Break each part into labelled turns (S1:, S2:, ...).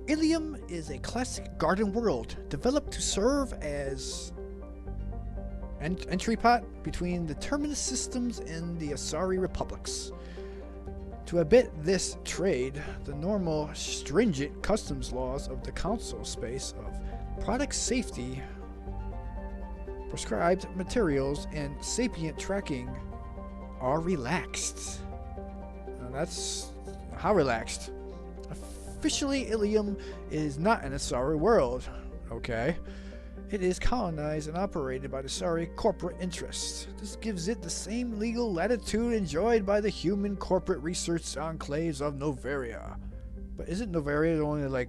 S1: Illium is a classic garden world developed to serve as an entry pot between the Terminus systems and the Asari republics. To abet this trade, the normal, stringent customs laws of the Council space of product safety, prescribed materials, and sapient tracking are relaxed. Now that's how relaxed. Officially, Illium is not an Asari world. Okay. It is colonized and operated by the Asari corporate interests. This gives it the same legal latitude enjoyed by the human corporate research enclaves of Novaria. But isn't Novaria only like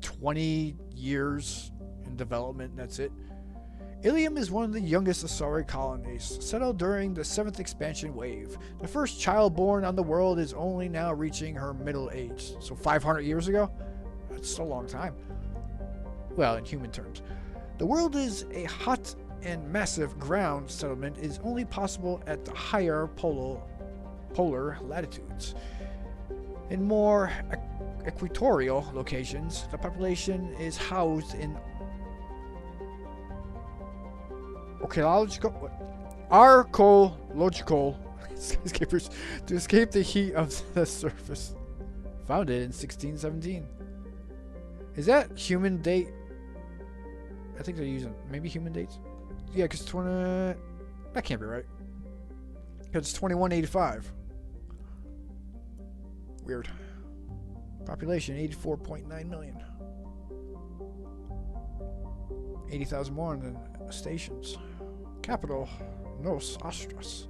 S1: 20 years in development and that's it? Illium is one of the youngest Asari colonies, settled during the 7th expansion wave. The first child born on the world is only now reaching her middle age. So 500 years ago? That's a long time. Well, in human terms. The world is a hot and massive ground settlement is only possible at the higher polar latitudes. In more equatorial locations, the population is housed in archaeological skyscrapers to escape the heat of the surface. Founded in 1617. Is that human date? I think they're using maybe human dates. Yeah, because that can't be right. Because it's 2185. Weird. Population 84.9 million. 80,000 more than stations. Capital Nos Astras.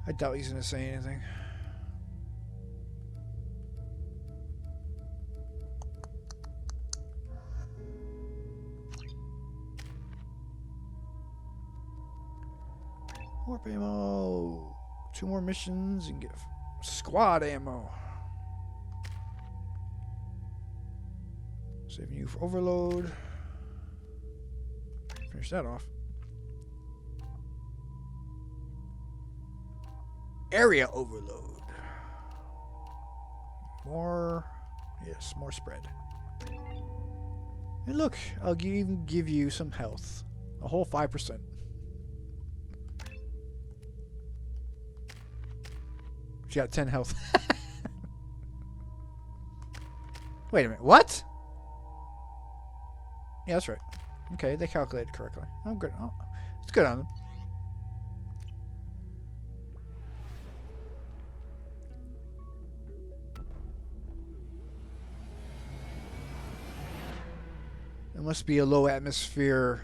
S1: I doubt he's gonna say anything. Warp ammo. 2 more missions and get squad ammo. Saving you for overload. Finish that off. Area overload. More. Yes, more spread. And look, I'll even give you some health. A whole 5%. She got 10 health. Wait a minute. What? Yeah, that's right. Okay, they calculated correctly. I'm good. Oh, it's good on them. It must be a low atmosphere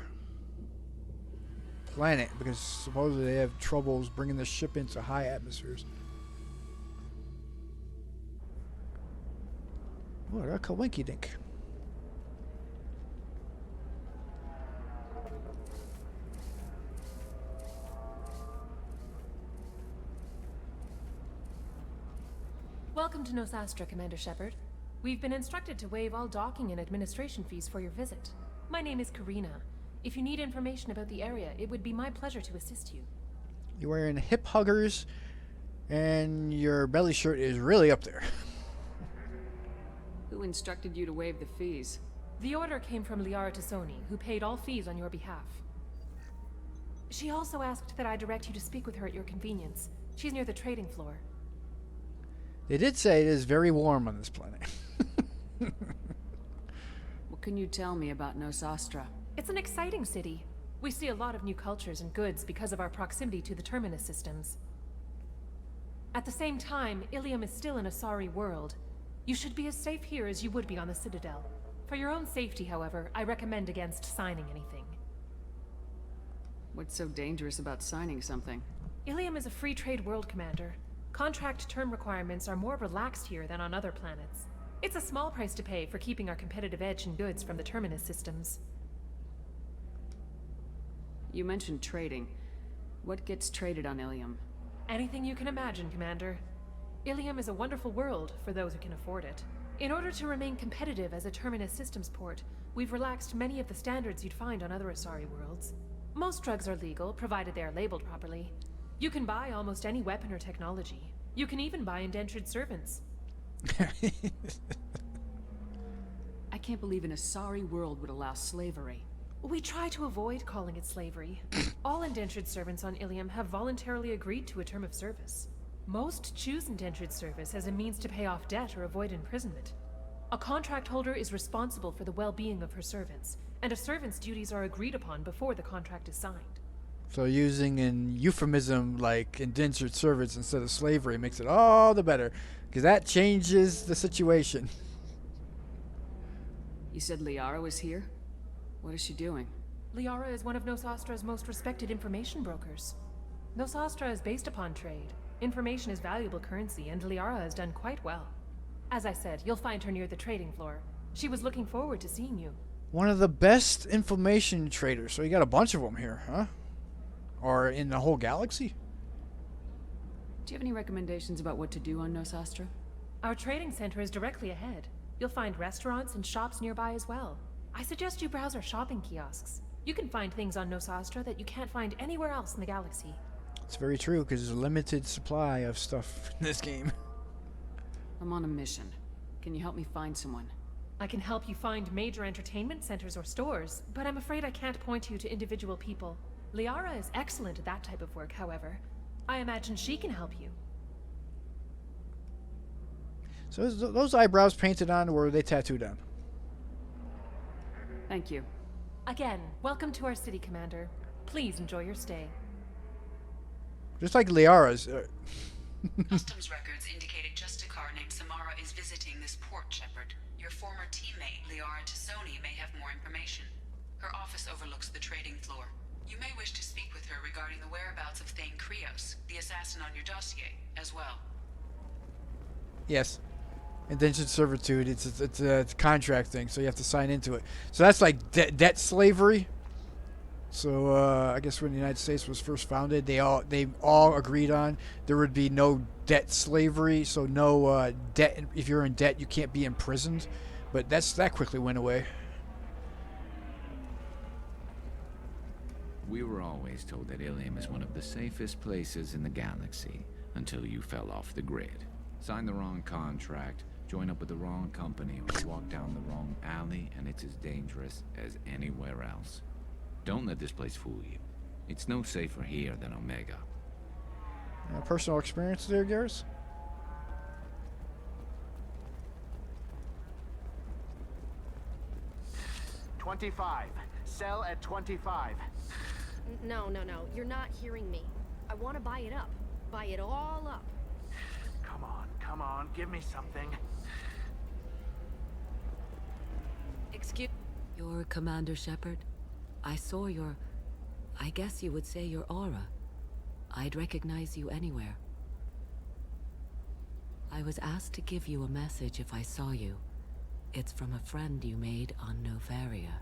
S1: planet because supposedly they have troubles bringing the ship into high atmospheres. Oh, I got a Kawinky Dink.
S2: Welcome to Nosastra, Commander Shepard. We've been instructed to waive all docking and administration fees for your visit. My name is Karina. If you need information about the area, it would be my pleasure to assist you.
S1: You're wearing hip huggers, and your belly shirt is really up there.
S3: Who instructed you to waive the fees?
S2: The order came from Liara Tassoni, who paid all fees on your behalf. She also asked that I direct you to speak with her at your convenience. She's near the trading floor.
S1: They did say it is very warm on this planet.
S3: What can you tell me about Nosastra?
S2: It's an exciting city. We see a lot of new cultures and goods because of our proximity to the Terminus systems. At the same time, Illium is still an Asari world. You should be as safe here as you would be on the Citadel. For your own safety, however, I recommend against signing anything.
S3: What's so dangerous about signing something?
S2: Illium is a free trade world, Commander. Contract term requirements are more relaxed here than on other planets. It's a small price to pay for keeping our competitive edge in goods from the Terminus systems.
S3: You mentioned trading. What gets traded on Illium?
S2: Anything you can imagine, Commander. Illium is a wonderful world for those who can afford it. In order to remain competitive as a Terminus systems port, we've relaxed many of the standards you'd find on other Asari worlds. Most drugs are legal, provided they are labeled properly. You can buy almost any weapon or technology. You can even buy indentured servants.
S3: I can't believe an Asari world would allow slavery.
S2: We try to avoid calling it slavery. All indentured servants on Illium have voluntarily agreed to a term of service. Most choose indentured service as a means to pay off debt or avoid imprisonment. A contract holder is responsible for the well-being of her servants, and a servant's duties are agreed upon before the contract is signed.
S1: So using an euphemism like indentured servants instead of slavery makes it all the better, because that changes the situation.
S3: You said Liara was here? What is she doing?
S2: Liara is one of Nosastra's most respected information brokers. Nosastra is based upon trade. Information is valuable currency, and Liara has done quite well. As I said, you'll find her near the trading floor. She was looking forward to seeing you.
S1: One of the best information traders. So you got a bunch of them here, huh? Or in the whole galaxy?
S3: Do you have any recommendations about what to do on Nosastra?
S2: Our trading center is directly ahead. You'll find restaurants and shops nearby as well. I suggest you browse our shopping kiosks. You can find things on Nosastra that you can't find anywhere else in the galaxy.
S1: It's very true, because there's a limited supply of stuff in this game.
S3: I'm on a mission. Can you help me find someone?
S2: I can help you find major entertainment centers or stores, but I'm afraid I can't point you to individual people. Liara is excellent at that type of work, however. I imagine she can help you.
S1: So those eyebrows painted on, or were they tattooed on?
S3: Thank you.
S2: Again, welcome to our city, Commander. Please enjoy your stay.
S1: Just like Liara's.
S4: Customs records indicated just a car named Samara is visiting this port, Shepard. Your former teammate, Liara Tassoni, may have more information. Her office overlooks the trading floor. You may wish to speak with her regarding the whereabouts of Thane Krios, the assassin on your dossier, as well.
S1: Yes. Indentured servitude. It's a contract thing, so you have to sign into it. So that's like debt slavery. So I guess when the United States was first founded, they all agreed on there would be no debt slavery. So no debt. If you're in debt, you can't be imprisoned. But that quickly went away.
S5: We were always told that Illium is one of the safest places in the galaxy until you fell off the grid. Signed the wrong contract, join up with the wrong company, or walk down the wrong alley, and it's as dangerous as anywhere else. Don't let this place fool you. It's no safer here than Omega.
S1: Personal experience there, Garrus?
S6: $25. Sell at $25.
S7: No. You're not hearing me. I want to buy it up. Buy it all up.
S6: Come on. Give me something.
S8: Excuse... You're Commander Shepard? I saw I guess you would say your aura. I'd recognize you anywhere. I was asked to give you a message if I saw you. It's from a friend you made on Novaria.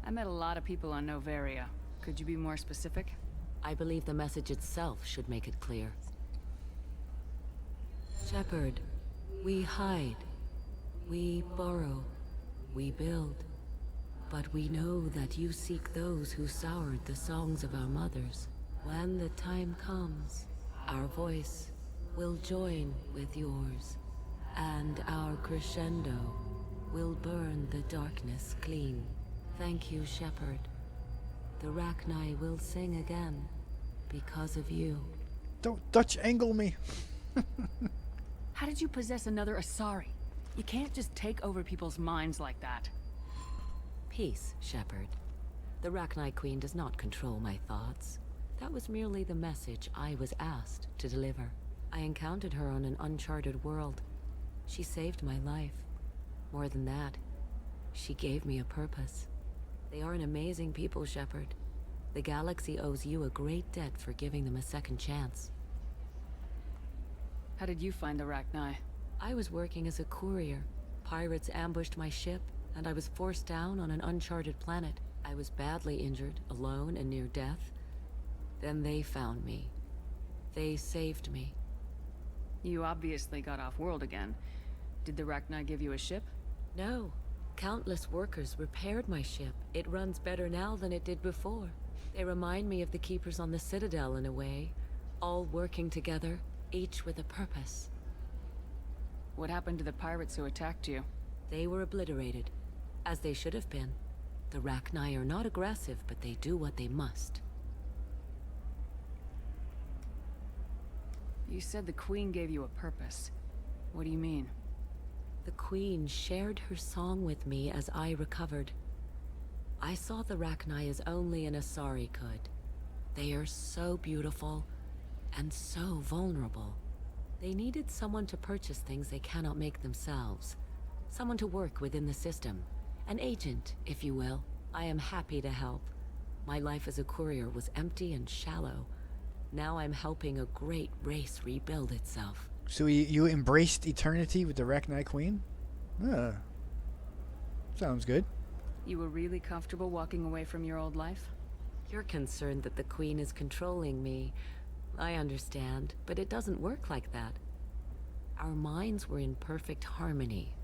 S3: I met a lot of people on Novaria. Could you be more specific?
S8: I believe the message itself should make it clear. Shepard, we hide. We borrow. We build. But we know that you seek those who soured the songs of our mothers. When the time comes, our voice will join with yours, and our crescendo will burn the darkness clean. Thank you, Shepard. The Rachni will sing again because of you.
S1: Don't Dutch angle me.
S3: How did you possess another Asari? You can't just take over people's minds like that.
S8: Peace, Shepard. The Rachni Queen does not control my thoughts. That was merely the message I was asked to deliver. I encountered her on an uncharted world. She saved my life. More than that, she gave me a purpose. They are an amazing people, Shepard. The galaxy owes you a great debt for giving them a second chance.
S3: How did you find the Rachni?
S8: I was working as a courier. Pirates ambushed my ship, and I was forced down on an uncharted planet. I was badly injured, alone and near death. Then they found me. They saved me.
S3: You obviously got off-world again. Did the Rachni give you a ship?
S8: No, Countless workers repaired my ship. It runs better now than it did before. They remind me of the keepers on the Citadel in a way. All working together, each with a purpose.
S3: What happened to the pirates who attacked you?
S8: They were obliterated, as they should have been. The Rachni are not aggressive, but they do what they must.
S3: You said the Queen gave you a purpose. What do you mean?
S8: The Queen shared her song with me as I recovered. I saw the Rachni as only an Asari could. They are so beautiful, and so vulnerable. They needed someone to purchase things they cannot make themselves. Someone to work within the system. An agent, if you will. I am happy to help. My life as a courier was empty and shallow. Now I'm helping a great race rebuild itself.
S1: So you embraced eternity with the Rachni Queen? Sounds good.
S3: You were really comfortable walking away from your old life?
S8: You're concerned that the Queen is controlling me. I understand, but it doesn't work like that. Our minds were in perfect harmony.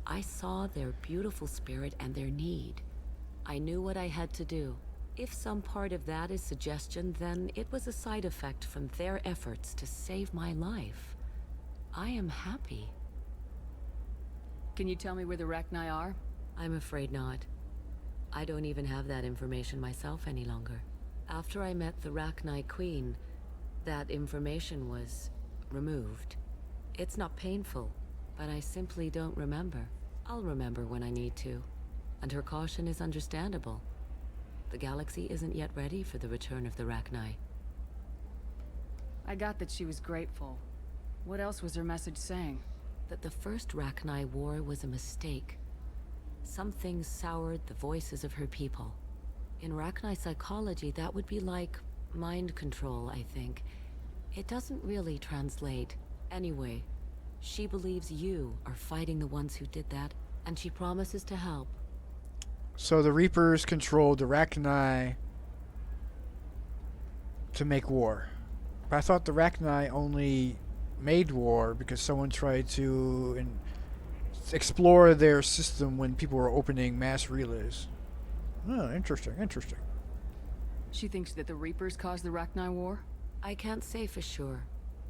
S8: I saw their beautiful spirit and their need. I knew what I had to do. If some part of that is suggestion, then it was a side effect from their efforts to save my life. I am happy.
S3: Can you tell me where the Rachni are?
S8: I'm afraid not. I don't even have that information myself any longer. After I met the Rachni Queen, that information was removed. It's not painful, but I simply don't remember. I'll remember when I need to, and her caution is understandable. The galaxy isn't yet ready for the return of the Rachni.
S3: I got that she was grateful. What else was her message saying?
S8: That the first Rachni war was a mistake. Some things soured the voices of her people. In Rachni psychology, that would be like mind control, I think. It doesn't really translate. Anyway, she believes you are fighting the ones who did that, and she promises to help.
S1: So the Reapers controlled the Rachni to make war. But I thought the Rachni only made war because someone tried to explore their system when people were opening mass relays. Oh, interesting.
S3: She thinks that the Reapers caused the Rachni war?
S8: I can't say for sure,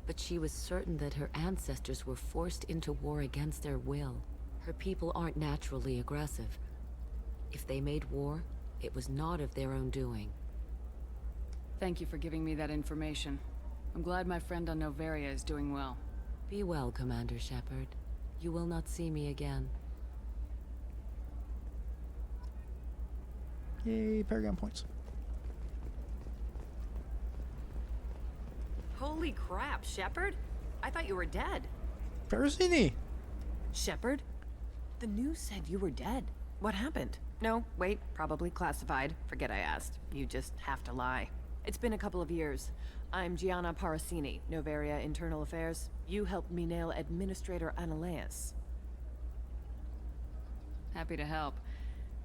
S8: but she was certain that her ancestors were forced into war against their will. Her people aren't naturally aggressive. If they made war, it was not of their own doing.
S3: Thank you for giving me that information. I'm glad my friend on Noveria is doing well.
S8: Be well, Commander Shepard. You will not see me again.
S1: Yay, Paragon points.
S9: Holy crap, Shepard? I thought you were dead.
S1: Parazini!
S9: Shepard? The news said you were dead. What happened? No, wait, probably classified. Forget I asked. You just have to lie. It's been a couple of years. I'm Gianna Parasini, Noveria Internal Affairs. You helped me nail Administrator Analeas.
S3: Happy to help.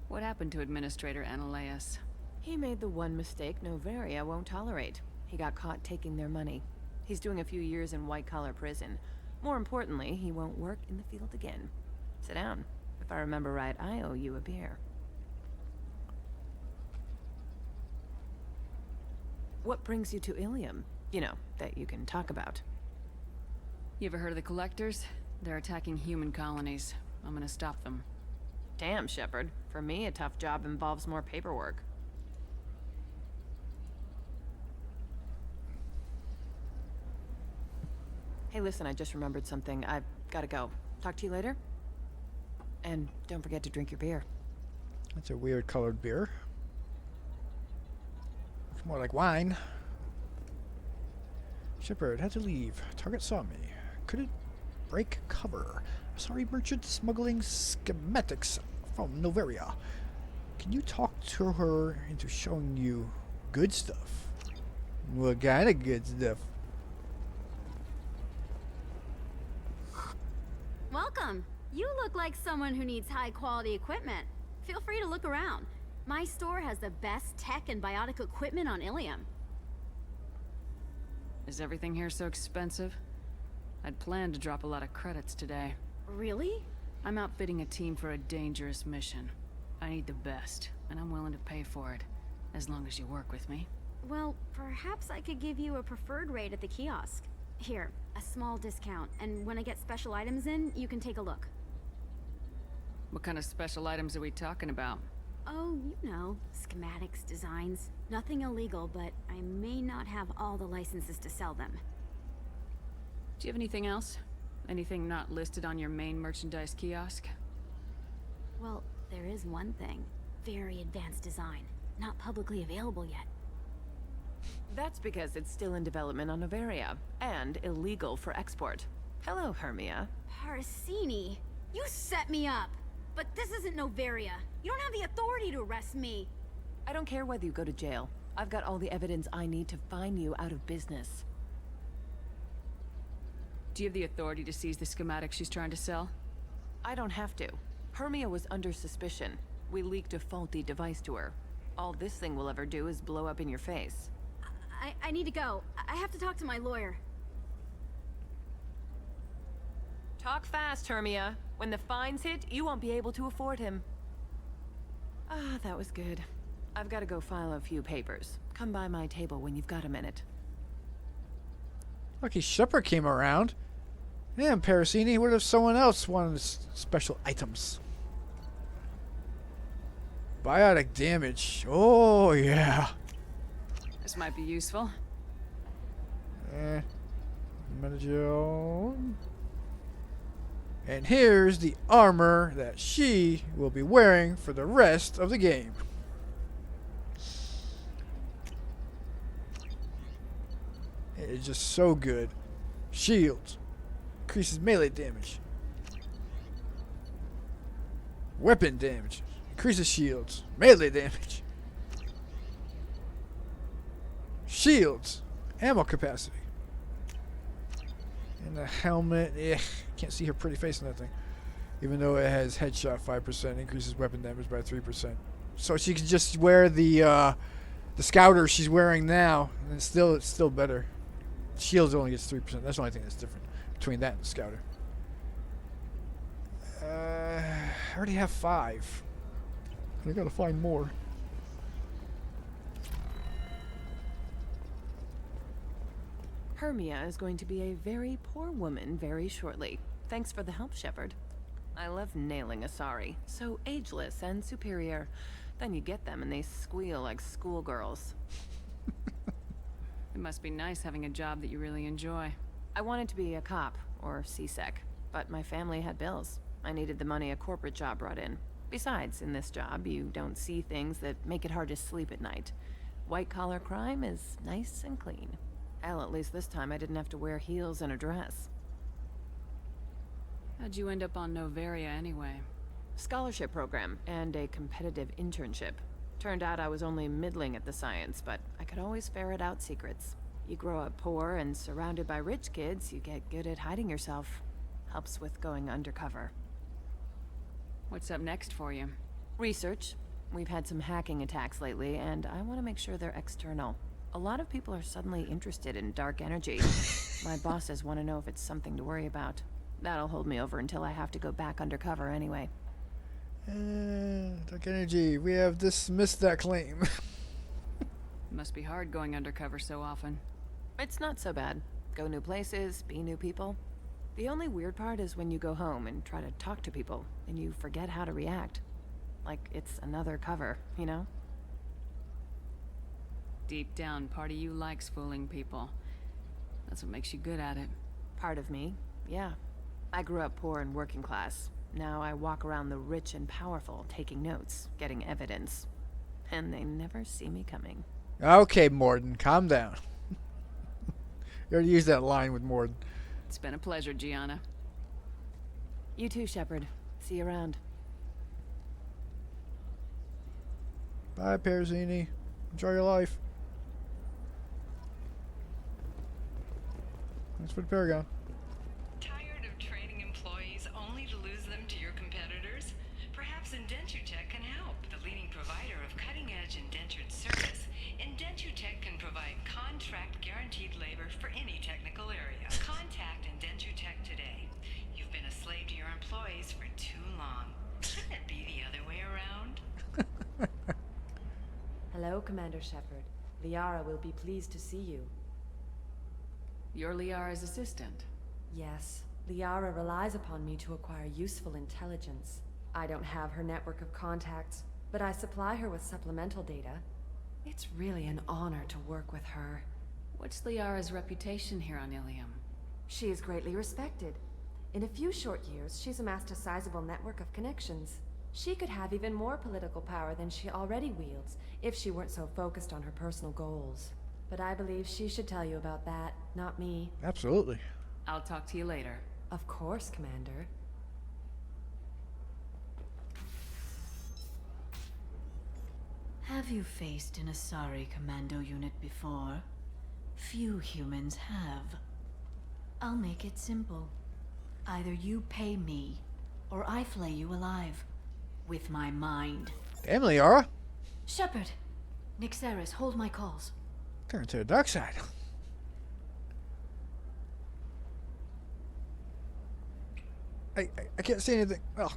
S3: What happened to Administrator Analeas?
S9: He made the one mistake Noveria won't tolerate. He got caught taking their money. He's doing a few years in white-collar prison. More importantly, he won't work in the field again. Sit down. If I remember right, I owe you a beer. What brings you to Illium? You know, that you can talk about.
S3: You ever heard of the Collectors? They're attacking human colonies. I'm gonna stop them.
S9: Damn, Shepard. For me, a tough job involves more paperwork. Hey, listen, I just remembered something. I've gotta go. Talk to you later? And don't forget to drink your beer.
S1: That's a weird colored beer. It's more like wine. Shepard had to leave. Target saw me. Couldn't break cover. Sorry, merchant smuggling schematics from Noveria. Can you talk to her into showing you good stuff? What kind of good stuff?
S10: Welcome. You look like someone who needs high-quality equipment. Feel free to look around. My store has the best tech and biotic equipment on Illium.
S3: Is everything here so expensive? I'd planned to drop a lot of credits today.
S10: Really?
S3: I'm outfitting a team for a dangerous mission. I need the best, and I'm willing to pay for it, as long as you work with me.
S10: Well, perhaps I could give you a preferred rate at the kiosk. Here, a small discount, and when I get special items in, you can take a look.
S3: What kind of special items are we talking about?
S10: Oh, you know, schematics, designs. Nothing illegal, but I may not have all the licenses to sell them.
S3: Do you have anything else? Anything not listed on your main merchandise kiosk?
S10: Well, there is one thing. Very advanced design. Not publicly available yet.
S9: That's because it's still in development on Noveria, and illegal for export. Hello, Hermia.
S10: Parsini, you set me up! But this isn't Noveria. You don't have the authority to arrest me.
S9: I don't care whether you go to jail. I've got all the evidence I need to fine you out of business.
S3: Do you have the authority to seize the schematic she's trying to sell?
S9: I don't have to. Hermia was under suspicion. We leaked a faulty device to her. All this thing will ever do is blow up in your face.
S10: I need to go. I have to talk to my lawyer.
S9: Talk fast, Hermia. When the fines hit, you won't be able to afford him. Ah, that was good. I've got to go file a few papers. Come by my table when you've got a minute.
S1: Lucky Shepherd came around. Damn, Parisini, what if someone else wanted special items? Biotic damage. Oh, yeah.
S3: This might be useful.
S1: Metagel. And here's the armor that she will be wearing for the rest of the game. It is just so good. Shield. Increases melee damage. Weapon damage. Increases shields. Melee damage. Shields. Ammo capacity. And the helmet. Can't see her pretty face in that thing. Even though it has headshot 5%. Increases weapon damage by 3%. So she can just wear the scouter she's wearing now. And it's still better. Shields only gets 3%. That's the only thing that's different between that and the scouter. I already have 5. I gotta find more.
S9: Hermia is going to be a very poor woman very shortly. Thanks for the help, Shepherd. I love nailing Asari. So ageless and superior. Then you get them and they squeal like schoolgirls.
S3: It must be nice having a job that you really enjoy.
S9: I wanted to be a cop, or CSEC, but my family had bills. I needed the money a corporate job brought in. Besides, in this job, you don't see things that make it hard to sleep at night. White-collar crime is nice and clean. Hell, at least this time I didn't have to wear heels and a dress.
S3: How'd you end up on Noveria anyway?
S9: Scholarship program and a competitive internship. Turned out I was only middling at the science, but I could always ferret out secrets. You grow up poor and surrounded by rich kids, you get good at hiding yourself. Helps with going undercover.
S3: What's up next for you?
S9: Research. We've had some hacking attacks lately, and I want to make sure they're external. A lot of people are suddenly interested in dark energy. My bosses want to know if it's something to worry about. That'll hold me over until I have to go back undercover anyway.
S1: Dark energy. We have dismissed that claim.
S3: Must be hard going undercover so often.
S9: It's not so bad. Go new places, be new people. The only weird part is when you go home and try to talk to people, and you forget how to react. Like it's another cover, you know?
S3: Deep down, part of you likes fooling people. That's what makes you good at it.
S9: Part of me, yeah. I grew up poor and working class. Now I walk around the rich and powerful, taking notes, getting evidence. And they never see me coming.
S1: Okay, Morden, calm down. You already used that line with Morden.
S3: It's been a pleasure, Gianna.
S9: You too, Shepherd. See you around.
S1: Bye, Perzini. Enjoy your life. Thanks for the Paragon.
S4: Tired of training employees only to lose them to your competitors? Perhaps Indentutech can help. The leading provider of cutting-edge indentured service, Indentutech can provide contract-guaranteed labor for any technical area. Contact Indentutech today. You've been a slave to your employees for too
S11: Hello, Commander Shepard. Liara will be pleased to see you.
S3: You're Liara's assistant.
S11: Yes, Liara relies upon me to acquire useful intelligence. I don't have her network of contacts, but I supply her with supplemental data. It's really an honor to work with her.
S3: What's Liara's reputation here on Illium?
S11: She is greatly respected. In a few short years, she's amassed a sizable network of connections. She could have even more political power than she already wields, if she weren't so focused on her personal goals. But I believe she should tell you about that, not me.
S1: Absolutely.
S3: I'll talk to you later.
S11: Of course, Commander.
S12: Have you faced an Asari commando unit before? Few humans have. I'll make it simple. Either you pay me, or I flay you alive. With my mind.
S1: Damn, Liara.
S12: Shepard! Nixeris, hold my calls.
S1: Turn to the dark side. I can't say anything. Oh.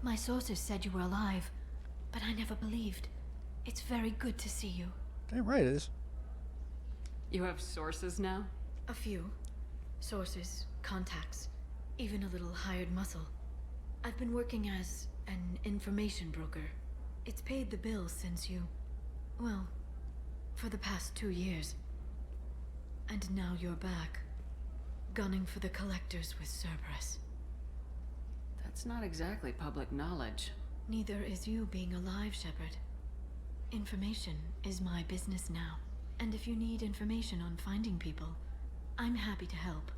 S12: My sources said you were alive, but I never believed. It's very good to see you.
S1: Damn right it is.
S3: You have sources now?
S12: A few. Sources, contacts, even a little hired muscle. I've been working as an information broker. It's paid the bills since you... well, for the past 2 years. And now you're back, gunning for the collectors with Cerberus.
S3: That's not exactly public knowledge.
S12: Neither is you being alive, Shepard. Information is my business now. And if you need information on finding people, I'm happy to help.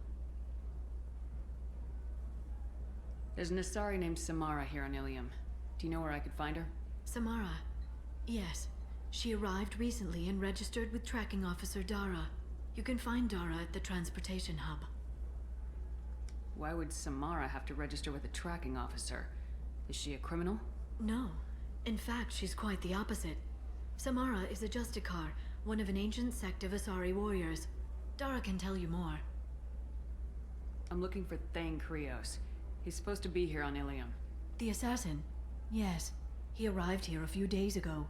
S3: There's an Asari named Samara here on Illium. Do you know where I could find her?
S12: Samara? Yes. She arrived recently and registered with Tracking Officer Dara. You can find Dara at the transportation hub.
S3: Why would Samara have to register with a tracking officer? Is she a criminal?
S12: No. In fact, she's quite the opposite. Samara is a Justicar, one of an ancient sect of Asari warriors. Dara can tell you more.
S3: I'm looking for Thane Krios. He's supposed to be here on Illium.
S12: The assassin? Yes. He arrived here a few days ago.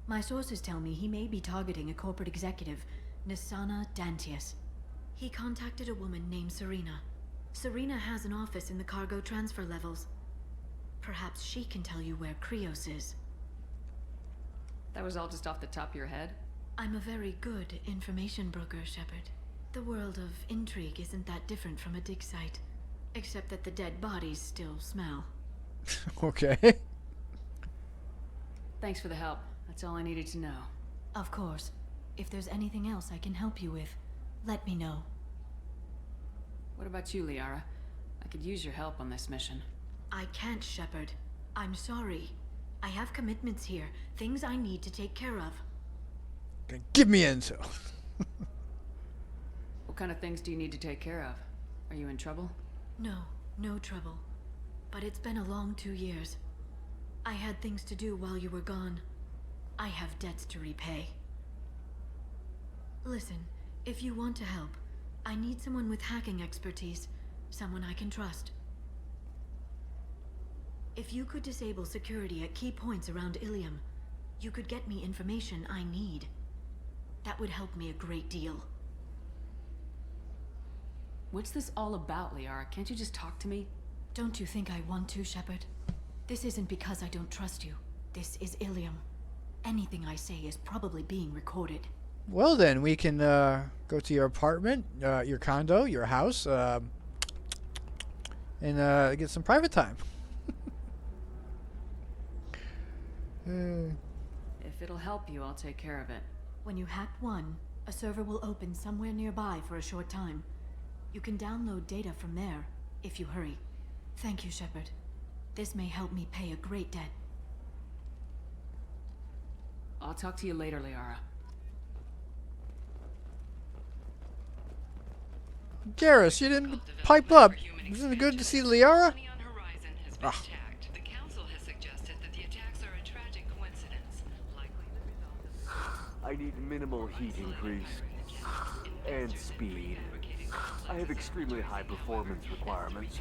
S12: My sources tell me he may be targeting a corporate executive, Nisana Dantius. He contacted a woman named Serena. Serena has an office in the cargo transfer levels. Perhaps she can tell you where Krios is.
S3: That was all just off the top of your head?
S12: I'm a very good information broker, Shepard. The world of intrigue isn't that different from a dig site. Except that the dead bodies still smell.
S1: Okay.
S3: Thanks for the help. That's all I needed to know.
S12: Of course. If there's anything else I can help you with, let me know.
S3: What about you, Liara? I could use your help on this mission.
S12: I can't, Shepard. I'm sorry. I have commitments here, things I need to take care of.
S1: Okay, give me intel.
S3: What kind of things do you need to take care of? Are you in trouble?
S12: No, no trouble. But it's been a long 2 years. I had things to do while you were gone. I have debts to repay. Listen, if you want to help, I need someone with hacking expertise, someone I can trust. If you could disable security at key points around Illium, you could get me information I need. That would help me a great deal.
S3: What's this all about, Liara? Can't you just talk to me?
S12: Don't you think I want to, Shepard? This isn't because I don't trust you. This is Illium. Anything I say is probably being recorded.
S1: Well then, we can go to your apartment, your condo, your house, and get some private time.
S3: If it'll help you, I'll take care of it.
S12: When you hack one, a server will open somewhere nearby for a short time. You can download data from there, if you hurry. Thank you, Shepard. This may help me pay a great debt.
S3: I'll talk to you later, Liara.
S1: Garrus, you didn't pipe up. Isn't it good to see Liara? Ah.
S4: The council has suggested that the attacks are a tragic coincidence, likely the result of...
S13: I need minimal heat increase.
S6: And speed. I have extremely high performance requirements.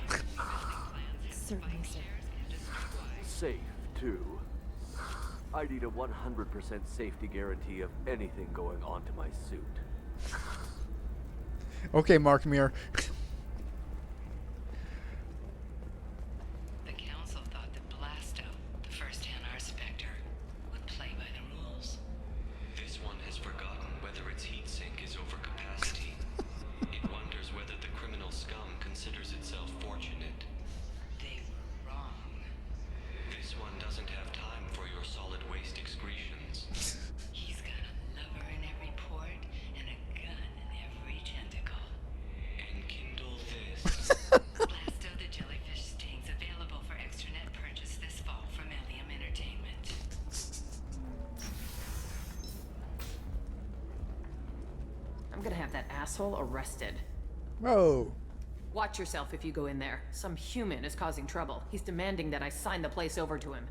S7: Certainly, sir.
S6: Safe, too. I need a 100% safety guarantee of anything going onto my suit.
S1: Okay, Mark Muir.
S4: The council thought that Blasto, the first NR Spectre, would play by the rules.
S13: This one has forgotten whether its heat sink is over capacity. It wonders whether the criminal scum considers itself fortunate.
S4: They were wrong.
S13: This one doesn't have time for your solid waste excretions.
S4: He's got a lover in every port and a gun in every tentacle.
S13: Enkindle this.
S4: Blasto the jellyfish stings available for extranet purchase this fall from Illium Entertainment.
S9: I'm gonna have that asshole arrested.
S1: Whoa.
S9: Watch yourself if you go in there. Some human is causing trouble. He's demanding that I sign the place over to him.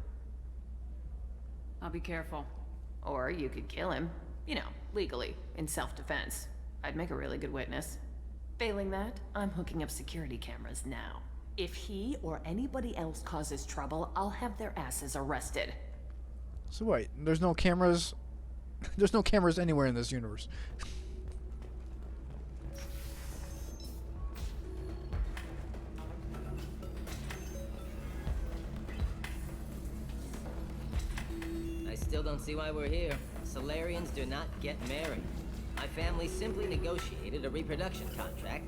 S3: I'll be careful.
S9: Or you could kill him. You know, legally, in self-defense. I'd make a really good witness. Failing that, I'm hooking up security cameras now. If he or anybody else causes trouble, I'll have their asses arrested.
S1: So wait, there's no cameras. There's no cameras anywhere in this universe.
S14: I still don't see why we're here. Solarians do not get married. My family simply negotiated a reproduction contract.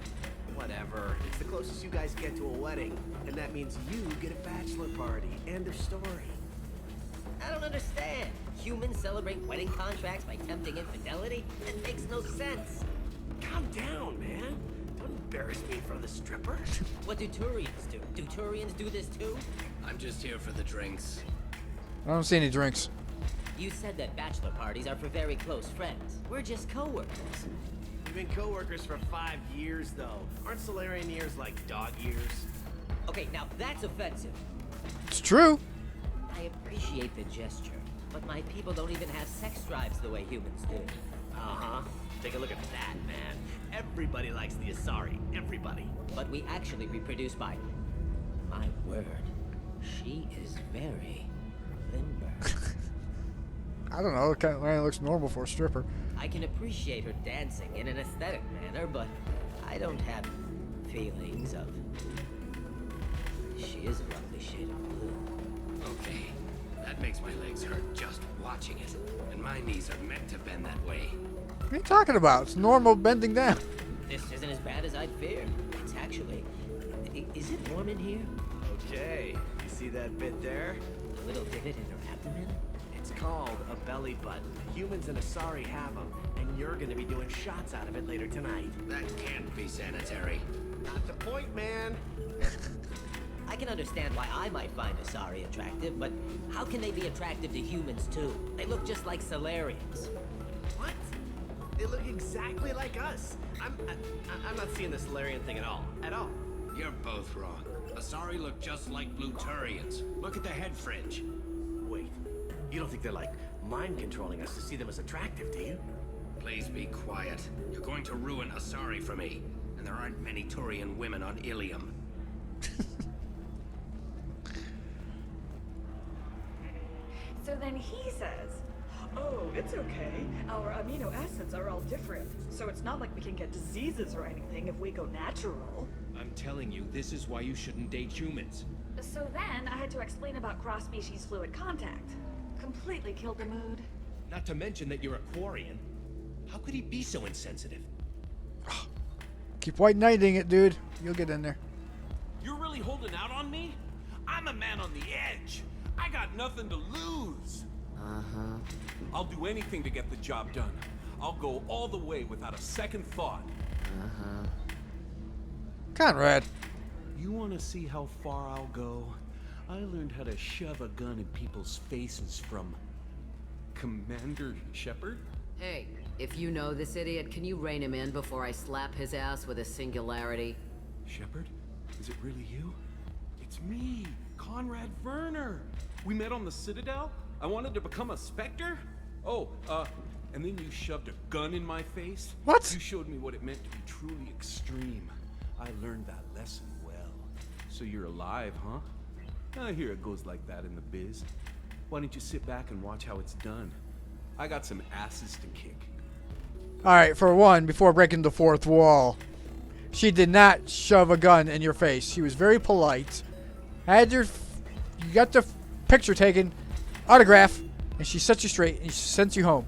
S15: Whatever. It's the closest you guys get to a wedding. And that means you get a bachelor party. End of story.
S14: I don't understand. Humans celebrate wedding contracts by tempting infidelity? It makes no sense.
S15: Calm down, man. Don't embarrass me in front of the stripper.
S14: What do Turians do? Do Turians do this too?
S15: I'm just here for the drinks.
S1: I don't see any drinks.
S14: You said that bachelor parties are for very close friends. We're just co-workers.
S15: We've been co-workers for 5 years, though. Aren't Solarian years like dog years?
S14: Okay, now that's offensive.
S1: It's true.
S14: I appreciate the gesture, but my people don't even have sex drives the way humans do.
S15: Uh-huh. Take a look at that, man. Everybody likes the Asari. Everybody.
S14: But we actually reproduce by... My word. She is very limber.
S1: I don't know. It kind of looks normal for a stripper.
S14: I can appreciate her dancing in an aesthetic manner, but I don't have feelings of... She is a lovely shade of blue.
S15: Okay. That makes my legs hurt just watching it. And my knees are meant to bend that way.
S1: What are you talking about? It's normal bending down.
S14: This isn't as bad as I'd feared. It's actually... Is it warm in here?
S15: Okay. You see that bit there?
S14: A little divot in her abdomen?
S15: It's called a belly button. Humans and Asari have them, and you're gonna be doing shots out of it later tonight. That can't be sanitary. Not the point, man.
S14: I can understand why I might find Asari attractive, but how can they be attractive to humans too? They look just like Solarians.
S15: What? They look exactly like us. I'm not seeing the Solarian thing at all. At all. You're both wrong. Asari look just like Blue Turians. Look at the head fringe. Wait. You don't think they're like mind controlling us to see them as attractive, do you? Please be quiet. You're going to ruin Asari for me. And there aren't many Turian women on Illium.
S16: So then he says, oh, it's okay. Our amino acids are all different, so it's not like we can get diseases or anything if we go natural.
S17: I'm telling you, this is why you shouldn't date humans.
S16: So then I had to explain about cross-species fluid contact. Completely killed the mood.
S17: Not to mention that you're a Quarian. How could he be so insensitive?
S1: Keep white knighting it, dude. You'll get in there.
S18: You're really holding out on me? I'm a man on the edge. I got nothing to lose.
S14: Uh-huh.
S18: I'll do anything to get the job done. I'll go all the way without a second thought.
S14: Uh-huh.
S1: Conrad.
S18: You want to see how far I'll go? I learned how to shove a gun in people's faces from Commander Shepard.
S8: Hey, if you know this idiot, can you rein him in before I slap his ass with a singularity?
S18: Shepard? Is it really you? It's me, Conrad Werner. We met on the Citadel. I wanted to become a Spectre. Oh, And then you shoved a gun in my face?
S1: What?
S18: You showed me what it meant to be truly extreme. I learned that lesson well. So you're alive, huh? I hear it goes like that in the biz. Why don't you sit back and watch how it's done? I got some asses to kick.
S1: Alright, for one, before breaking the fourth wall, she did not shove a gun in your face. She was very polite. You got the picture taken, autograph, and she set you straight and she sent you home.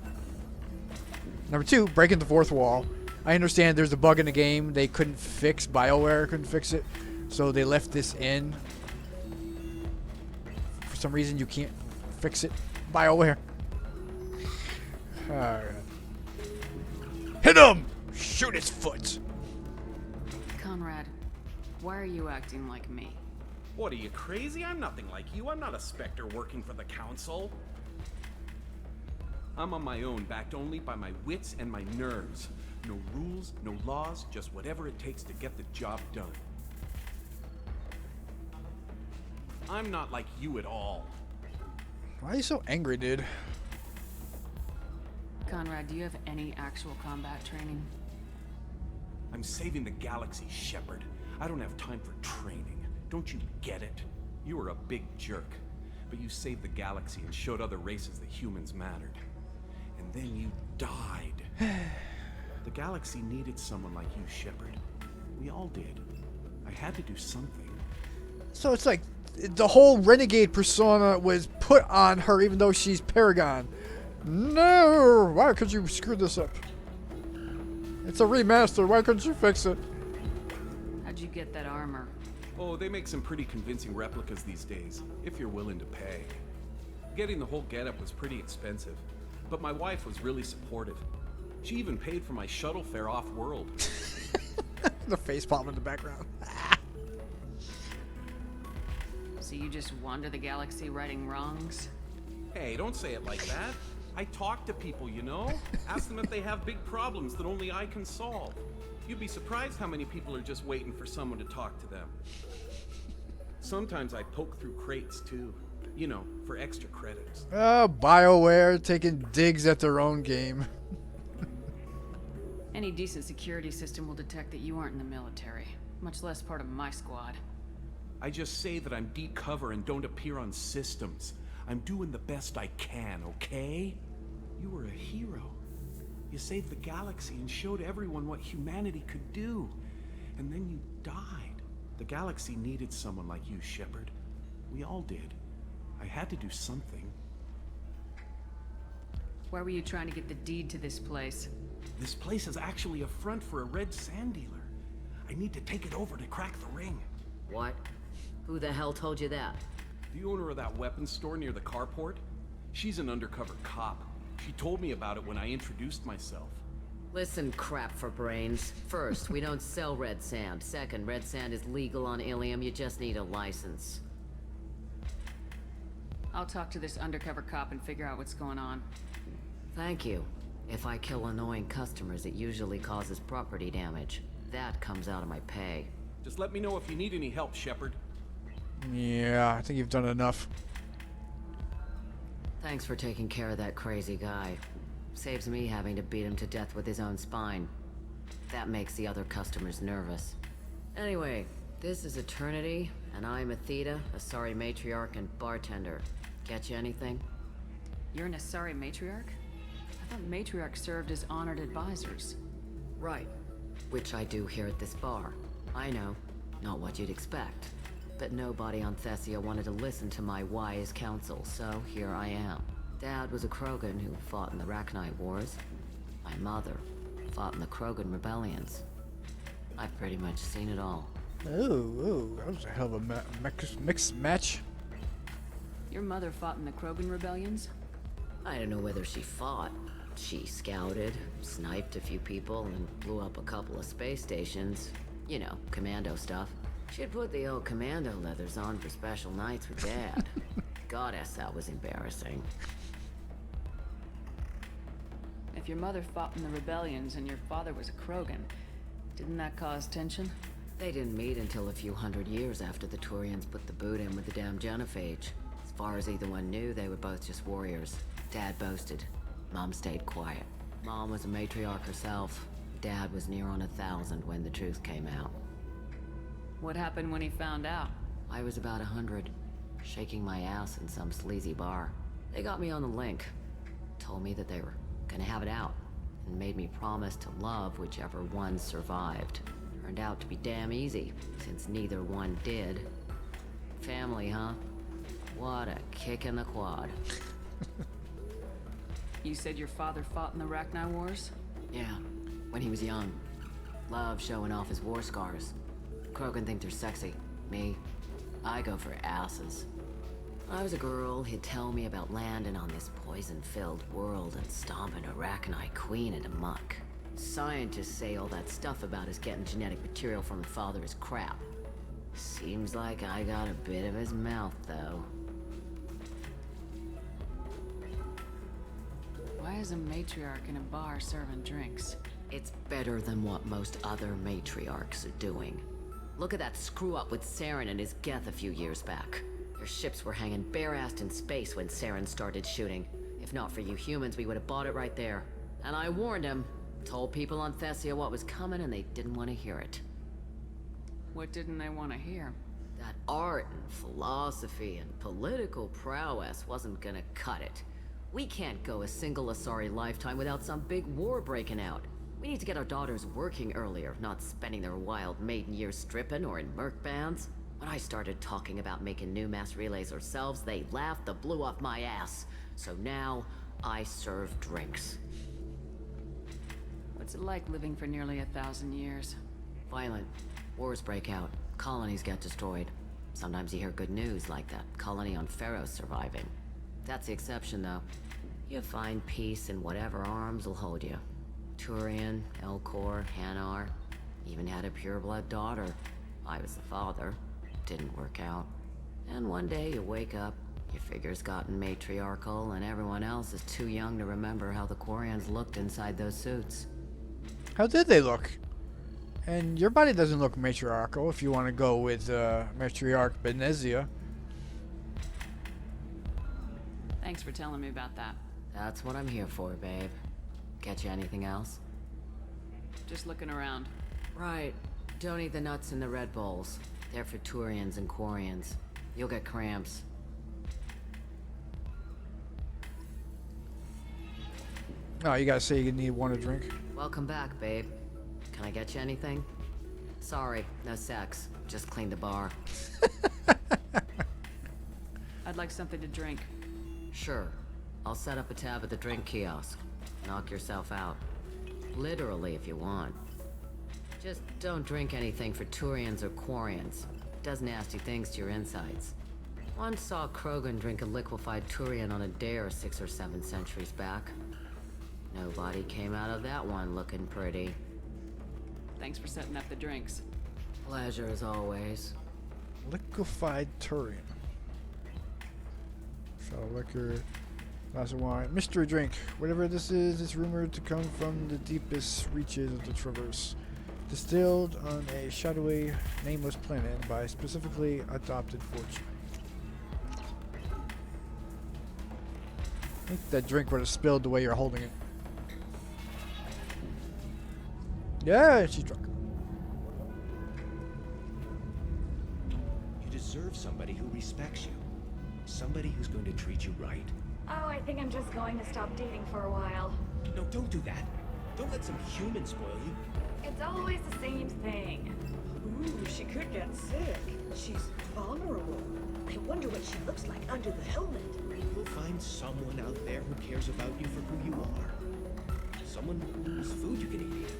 S1: Number two, breaking the fourth wall. I understand there's a bug in the game they couldn't fix. BioWare couldn't fix it, so they left this in. For some reason, you can't fix it. BioWare. Alright. Hit him! Shoot his foot!
S3: Conrad, why are you acting like me?
S18: What, are you crazy? I'm nothing like you. I'm not a specter working for the council. I'm on my own, backed only by my wits and my nerves. No rules, no laws, just whatever it takes to get the job done. I'm not like you at all.
S1: Why are you so angry, dude?
S3: Conrad, do you have any actual combat training?
S18: I'm saving the galaxy, Shepard. I don't have time for training. Don't you get it? You were a big jerk, but you saved the galaxy and showed other races that humans mattered. And then you died. The galaxy needed someone like you, Shepard. We all did. I had to do something.
S1: So it's like the whole renegade persona was put on her even though she's Paragon. No! Why could you screw this up? It's a remaster. Why couldn't you fix it?
S3: How'd you get that armor?
S18: Oh, they make some pretty convincing replicas these days, if you're willing to pay. Getting the whole getup was pretty expensive, but my wife was really supportive. She even paid for my shuttle fare off-world.
S1: The facepalm in the background.
S3: So you just wander the galaxy righting wrongs?
S18: Hey, don't say it like that. I talk to people, you know? Ask them if they have big problems that only I can solve. You'd be surprised how many people are just waiting for someone to talk to them. Sometimes I poke through crates, too. You know, for extra credits.
S1: BioWare taking digs at their own game.
S3: Any decent security system will detect that you aren't in the military, much less part of my squad.
S18: I just say that I'm deep cover and don't appear on systems. I'm doing the best I can, okay? You were a hero. You saved the galaxy and showed everyone what humanity could do. And then you died. The galaxy needed someone like you, Shepard. We all did. I had to do something.
S3: Why were you trying to get the deed to this place?
S18: This place is actually a front for a red sand dealer. I need to take it over to crack the ring.
S8: What? Who the hell told you that?
S18: The owner of that weapons store near the carport. She's an undercover cop. She told me about it when I introduced myself.
S8: Listen, crap for brains. First, we don't sell red sand. Second, red sand is legal on Illium. You just need a license.
S3: I'll talk to this undercover cop and figure out what's going on.
S8: Thank you. If I kill annoying customers, it usually causes property damage. That comes out of my pay.
S18: Just let me know if you need any help, Shepard.
S1: Yeah, I think you've done enough.
S8: Thanks for taking care of that crazy guy. Saves me having to beat him to death with his own spine. That makes the other customers nervous. Anyway, this is Eternity, and I'm Athena, a sorry matriarch and bartender. Get you anything?
S3: You're an Asari matriarch? I thought matriarchs served as honored advisors.
S8: Right. Which I do here at this bar. I know, not what you'd expect. But nobody on Thessia wanted to listen to my wise counsel, so here I am. Dad was a Krogan who fought in the Rachni Wars. My mother fought in the Krogan rebellions. I've pretty much seen it all.
S1: Ooh, that was a hell of a mixed match.
S3: Your mother fought in the Krogan rebellions?
S8: I don't know whether she fought. She scouted, sniped a few people, and blew up a couple of space stations. You know, commando stuff. She'd put the old commando leathers on for special nights with Dad. Goddess, that was embarrassing.
S3: If your mother fought in the rebellions and your father was a Krogan, didn't that cause tension?
S8: They didn't meet until a few hundred years after the Turians put the boot in with the damn genophage. As far as either one knew, they were both just warriors. Dad boasted. Mom stayed quiet. Mom was a matriarch herself. Dad was near on 1,000 when the truth came out.
S3: What happened when he found out?
S8: I was about 100, shaking my ass in some sleazy bar. They got me on the link. Told me that they were gonna have it out, and made me promise to love whichever one survived. Turned out to be damn easy, since neither one did. Family, huh? What a kick in the quad.
S3: You said your father fought in the Rachni Wars?
S8: Yeah, when he was young. Loved showing off his war scars. Krogan think they're sexy. Me, I go for asses. When I was a girl, he'd tell me about landing on this poison-filled world and stomping a Rachni queen into muck. Scientists say all that stuff about us getting genetic material from her father is crap. Seems like I got a bit of his mouth, though.
S3: Why is a matriarch in a bar serving drinks?
S8: It's better than what most other matriarchs are doing. Look at that screw-up with Saren and his Geth a few years back. Their ships were hanging bare-assed in space when Saren started shooting. If not for you humans, we would have bought it right there. And I warned him. Told people on Thessia what was coming, and they didn't want to hear it.
S3: What didn't they want to hear?
S8: That art and philosophy and political prowess wasn't gonna cut it. We can't go a single Asari lifetime without some big war breaking out. We need to get our daughters working earlier, not spending their wild maiden years stripping or in merc bands. When I started talking about making new mass relays ourselves, they laughed the blue off my ass. So now, I serve drinks.
S3: What's it like living for nearly 1,000 years?
S8: Violent. Wars break out. Colonies get destroyed. Sometimes you hear good news, like that colony on Pharaoh surviving. That's the exception, though. You find peace in whatever arms will hold you. Turian, Elcor, Hanar. Even had a pureblood daughter. I was the father. Didn't work out. And one day you wake up, your figure's gotten matriarchal, and everyone else is too young to remember how the Quarians looked inside those suits.
S1: How did they look? And your body doesn't look matriarchal if you want to go with Matriarch Benezia.
S3: Thanks for telling me about that.
S8: That's what I'm here for, babe. Get you anything else?
S3: Just looking around.
S8: Right. Don't eat the nuts in the Red Bowls. They're for Turians and Quarians. You'll get cramps.
S1: Oh, you gotta say you need one to drink.
S8: Welcome back, babe. Can I get you anything? Sorry, no sex. Just clean the bar.
S3: I'd like something to drink.
S8: Sure. I'll set up a tab at the drink kiosk. Knock yourself out. Literally, if you want. Just don't drink anything for Turians or Quarians. Does nasty things to your insides. Once saw Krogan drink a liquefied Turian on a dare 6 or 7 centuries back. Nobody came out of that one looking pretty.
S3: Thanks for setting up the drinks.
S8: Pleasure as always.
S1: Liquefied Turian. Shot of liquor, glass of wine, mystery drink. Whatever this is, it's rumored to come from the deepest reaches of the Traverse. Distilled on a shadowy, nameless planet by specifically adopted fortune. I think that drink would have spilled the way you're holding it. Yeah, she's drunk.
S17: You deserve somebody who respects you. Somebody who's going to treat you right.
S16: Oh, I think I'm just going to stop dating for a while.
S17: No, don't do that. Don't let some human spoil you.
S16: It's always the same thing. Ooh, she could get sick. She's vulnerable. I wonder what she looks like under the helmet.
S17: We'll find someone out there who cares about you for who you are. Someone whose food you can eat.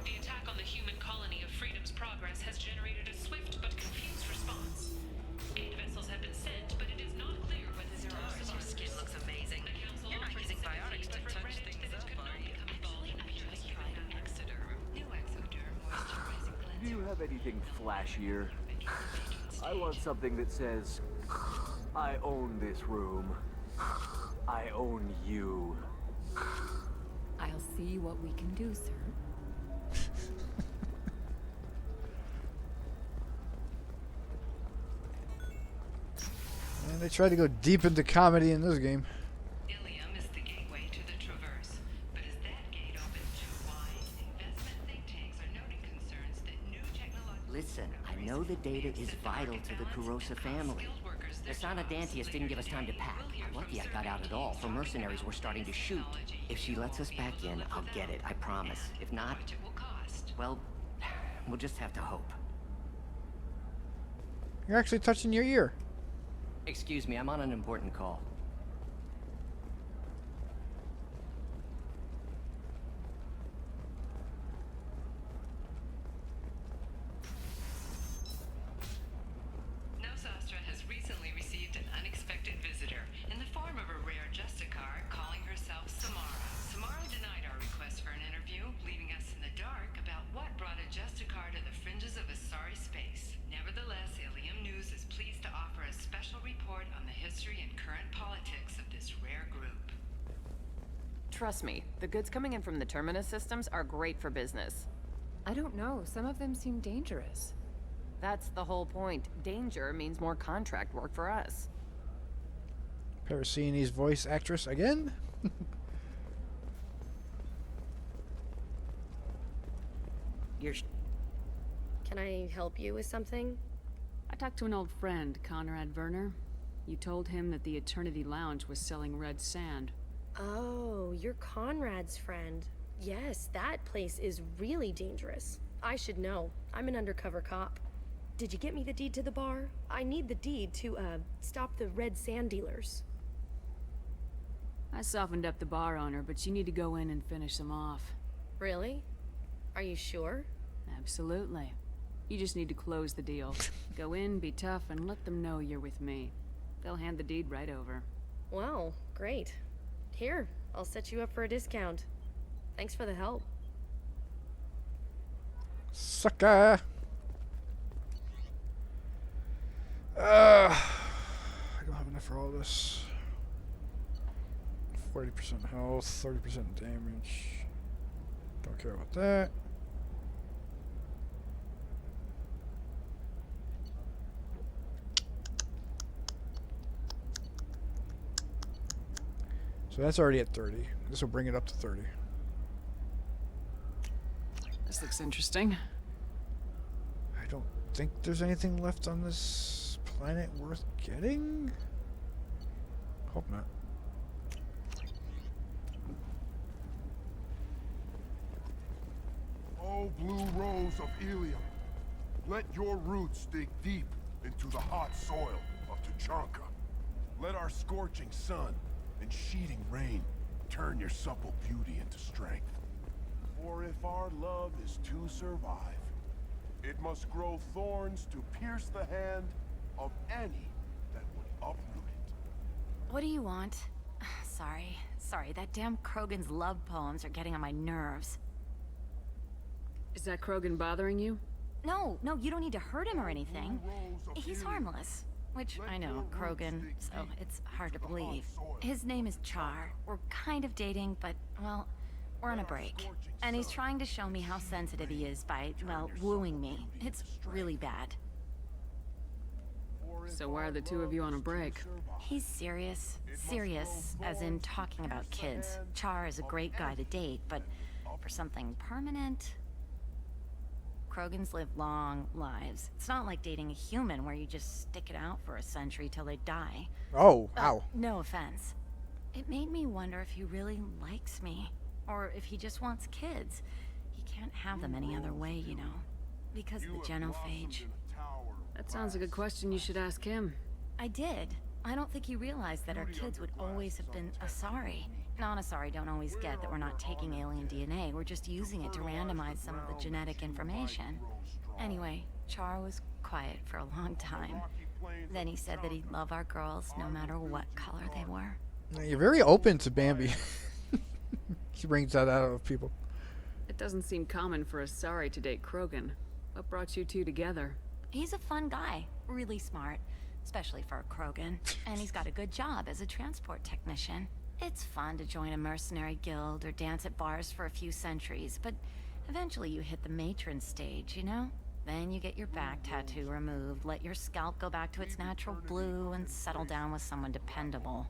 S2: The attack on the human colony of Freedom's Progress has generated a swift but confused response. 8 vessels have been sent, but it is not clear whether there are survivors. Your skin looks amazing. You're not using biotics to touch things up, are you?
S6: Do you have anything flashier? I want something that says, I own this room. I own you.
S3: I'll see what we can do, sir.
S1: They tried to go deep into comedy in this game.
S4: Illium is the gateway to the Traverse, but is that gate open too wide? Investment think tanks are noting concerns that new technological...
S14: Listen, I know the data is vital to the Kurosa family. The Sana Dantius didn't give us time to pack. I'm lucky I got out at all, for mercenaries were starting to shoot. If she lets us back in, I'll get it, I promise. If not, well, we'll just have to hope.
S1: You're actually touching your ear.
S14: Excuse me, I'm on an important call.
S4: Nosastra has recently received an unexpected visitor in the form of a rare Justicar calling herself Samara. Samara denied our request for an interview, leaving us in the dark about what brought a Justicar to the fringes of Asari space. Nevertheless, Illium News is pleased to offer a special report on the history and current politics of this rare group.
S9: Trust me, the goods coming in from the Terminus systems are great for business.
S2: I don't know. Some of them seem dangerous.
S9: That's the whole point. Danger means more contract work for us.
S1: Parasini's voice actress again?
S7: Can I help you with something?
S3: I talked to an old friend, Conrad Werner. You told him that the Eternity Lounge was selling red sand.
S7: Oh, you're Conrad's friend. Yes, that place is really dangerous. I should know. I'm an undercover cop. Did you get me the deed to the bar? I need the deed to, stop the red sand dealers.
S3: I softened up the bar owner, but you need to go in and finish them off.
S7: Really? Are you sure?
S3: Absolutely. You just need to close the deal. Go in, be tough, and let them know you're with me. They'll hand the deed right over.
S7: Wow, great. Here, I'll set you up for a discount. Thanks for the help.
S1: Sucker! I don't have enough for all this. 40% health, 30% damage. Don't care about that. So that's already at 30. This will bring it up to 30.
S3: This looks interesting.
S1: I don't think there's anything left on this planet worth getting. Hope not.
S19: Oh, blue rose of Illium, let your roots dig deep into the hot soil of Tuchanka. Let our scorching sun and sheeting rain turn your supple beauty into strength. For if our love is to survive, it must grow thorns to pierce the hand of any that would uproot it.
S20: What do you want? Sorry, that damn Krogan's love poems are getting on my nerves.
S3: Is that Krogan bothering you?
S20: No, you don't need to hurt him or anything. He's harmless. Which, I know, Krogan, so it's hard to believe. His name is Char. We're kind of dating, but, well, we're on a break. And he's trying to show me how sensitive he is by, well, wooing me. It's really bad.
S3: So why are the two of you on a break?
S20: He's serious. Serious, as in talking about kids. Char is a great guy to date, but for something permanent... Krogans live long lives. It's not like dating a human where you just stick it out for a century till they die.
S1: Oh, ow.
S20: No offense. It made me wonder if he really likes me. Or if he just wants kids. He can't have them any other way, you know. Because of the genophage.
S3: That sounds like a question you should ask him.
S20: I did. I don't think he realized that our kids would always have been Asari. Non-Asari don't always get that we're not taking alien DNA, we're just using it to randomize some of the genetic information. Anyway, Char was quiet for a long time. Then he said that he'd love our girls no matter what color they were.
S1: You're very open to Bambi. She brings that out of people.
S3: It doesn't seem common for Asari to date Krogan. What brought you two together?
S20: He's a fun guy, really smart, especially for a Krogan. And he's got a good job as a transport technician. It's fun to join a mercenary guild or dance at bars for a few centuries, but eventually you hit the matron stage, you know? Then you get your back tattoo removed, let your scalp go back to its natural blue, and settle down with someone dependable.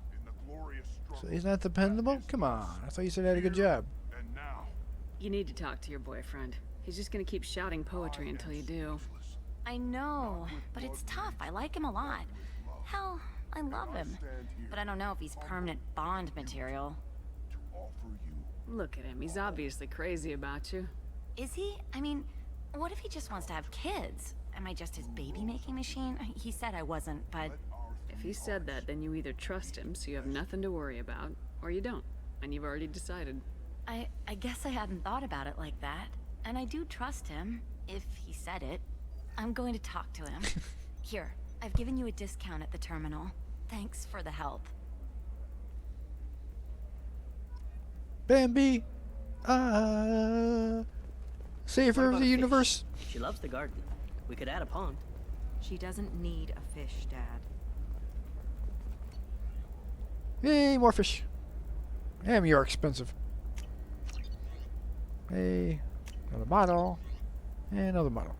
S1: So he's not dependable? Come on. I thought you said he had a good job.
S3: You need to talk to your boyfriend. He's just gonna keep shouting poetry until you do.
S20: I know, but it's tough. I like him a lot. Hell, I love him. But I don't know if he's permanent Bond material.
S3: Look at him. He's obviously crazy about you.
S20: Is he? I mean, what if he just wants to have kids? Am I just his baby-making machine? He said I wasn't, but...
S3: If he said that, then you either trust him, so you have nothing to worry about, or you don't, and you've already decided.
S20: I guess I hadn't thought about it like that. And I do trust him, if he said it. I'm going to talk to him. Here, I've given you a discount at the terminal. Thanks for the help.
S1: Bambi! Savior of the universe.
S21: She loves the garden. We could add a pond.
S22: She doesn't need a fish, Dad.
S1: Hey, more fish. Damn, you're expensive. Hey, another model. And another model.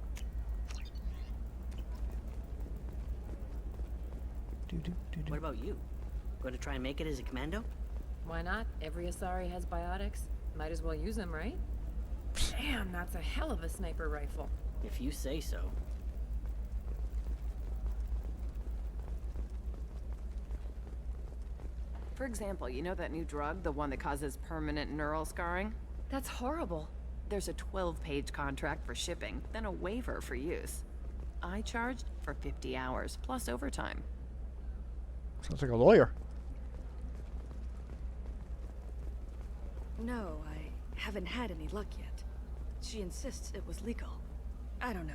S21: What about you? Going to try and make it as a commando?
S9: Why not? Every Asari has biotics. Might as well use them, right? Damn, that's a hell of a sniper rifle.
S21: If you say so.
S9: For example, you know that new drug, the one that causes permanent neural scarring? That's horrible. There's a 12-page contract for shipping, then a waiver for use. I charged for 50 hours, plus overtime.
S1: Sounds like a lawyer.
S16: No, I haven't had any luck yet. She insists it was legal. I don't know.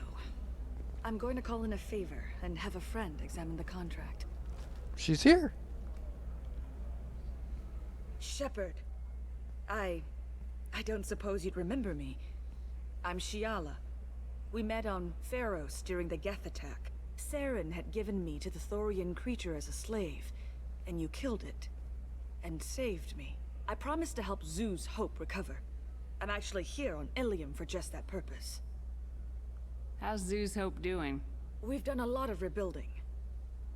S16: I'm going to call in a favor and have a friend examine the contract.
S1: She's here.
S16: Shepard. I don't suppose you'd remember me. I'm Shiala. We met on Pharos during the Geth attack. Saren had given me to the Thorian creature as a slave, and you killed it. And saved me. I promised to help Zeus Hope recover. I'm actually here on Illium for just that purpose.
S3: How's Zeus Hope doing?
S16: We've done a lot of rebuilding.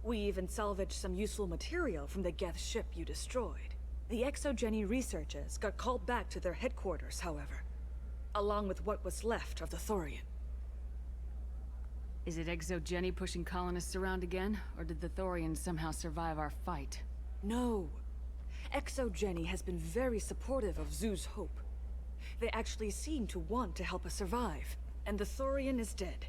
S16: We even salvaged some useful material from the Geth ship you destroyed. The Exogeny researchers got called back to their headquarters, however, along with what was left of the Thorian.
S3: Is it Exogeny pushing colonists around again, or did the Thorians somehow survive our fight?
S16: No. Exogeny has been very supportive of Zeus Hope. They actually seem to want to help us survive, and the Thorian is dead.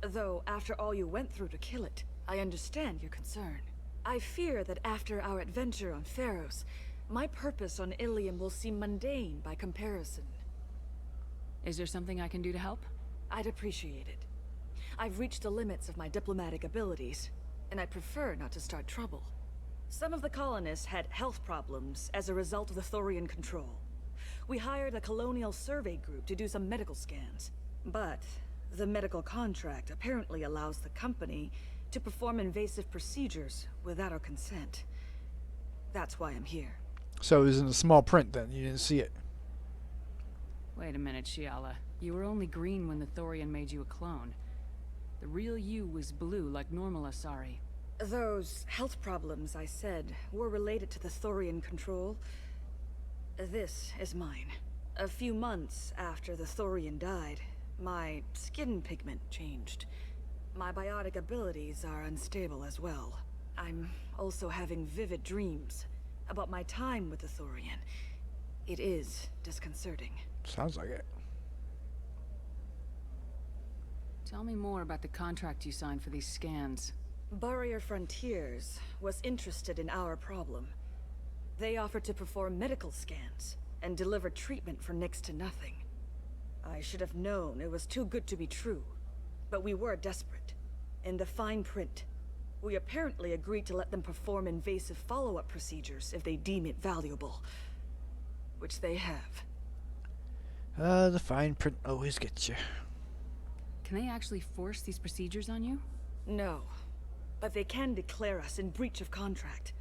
S16: Though, after all you went through to kill it, I understand your concern. I fear that after our adventure on Pharos, my purpose on Illium will seem mundane by comparison.
S3: Is there something I can do to help?
S16: I'd appreciate it. I've reached the limits of my diplomatic abilities, and I prefer not to start trouble. Some of the colonists had health problems as a result of the Thorian control. We hired a colonial survey group to do some medical scans. But the medical contract apparently allows the company to perform invasive procedures without our consent. That's why I'm here.
S1: So it was in the small print then. You didn't see it.
S3: Wait a minute, Shiala. You were only green when the Thorian made you a clone. The real you was blue like normal Asari.
S16: Those health problems I said were related to the Thorian control. This is mine. A few months after the Thorian died, my skin pigment changed. My biotic abilities are unstable as well. I'm also having vivid dreams about my time with the Thorian. It is disconcerting.
S1: Sounds like it.
S3: Tell me more about the contract you signed for these scans.
S16: Barrier Frontiers was interested in our problem. They offered to perform medical scans and deliver treatment for next to nothing. I should have known it was too good to be true, but we were desperate. In the fine print, we apparently agreed to let them perform invasive follow-up procedures if they deem it valuable. Which they have.
S1: The fine print always gets you.
S3: Can they actually force these procedures on you?
S16: No. But they can declare us in breach of contract,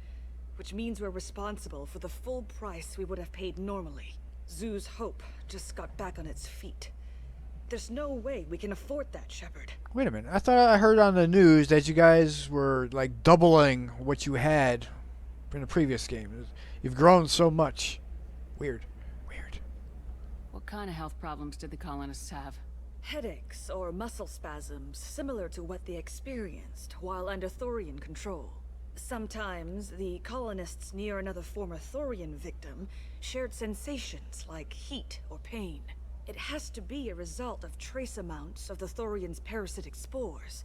S16: which means we're responsible for the full price we would have paid normally. Zeus Hope just got back on its feet. There's no way we can afford that, Shepard.
S1: Wait a minute. I thought I heard on the news that you guys were like doubling what you had in the previous game. You've grown so much. Weird.
S3: What kind of health problems did the colonists have?
S16: Headaches or muscle spasms, similar to what they experienced while under Thorian control. Sometimes, the colonists near another former Thorian victim shared sensations like heat or pain. It has to be a result of trace amounts of the Thorian's parasitic spores.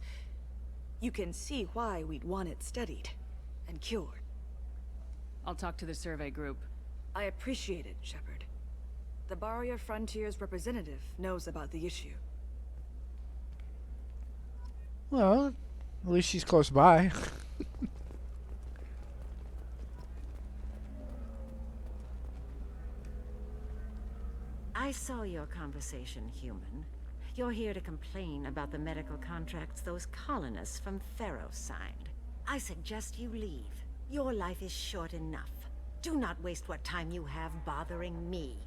S16: You can see why we'd want it studied and cured.
S3: I'll talk to the survey group.
S16: I appreciate it, Shepard. The Barrier Frontier's representative knows about the issue.
S1: Well, at least she's close by.
S8: I saw your conversation, human. You're here to complain about the medical contracts those colonists from Theros signed. I suggest you leave. Your life is short enough. Do not waste what time you have bothering me.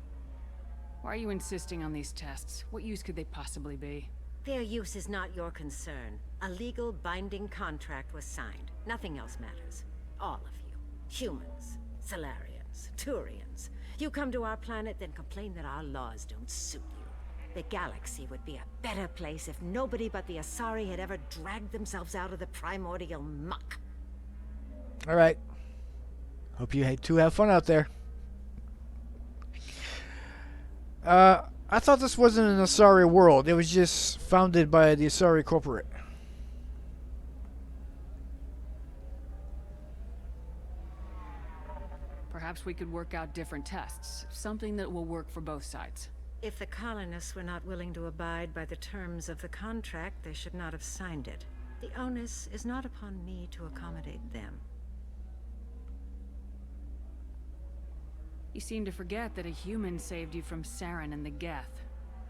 S3: Why are you insisting on these tests? What use could they possibly be?
S8: Their use is not your concern. A legal binding contract was signed. Nothing else matters. All of you. Humans, Solarians, Turians. You come to our planet, then complain that our laws don't suit you. The galaxy would be a better place if nobody but the Asari had ever dragged themselves out of the primordial muck.
S1: Alright. Hope you two have fun out there. I thought this wasn't an Asari world. It was just founded by the Asari corporate.
S3: Perhaps we could work out different tests. Something that will work for both sides.
S8: If the colonists were not willing to abide by the terms of the contract, they should not have signed it. The onus is not upon me to accommodate them.
S3: You seem to forget that a human saved you from Saren and the Geth.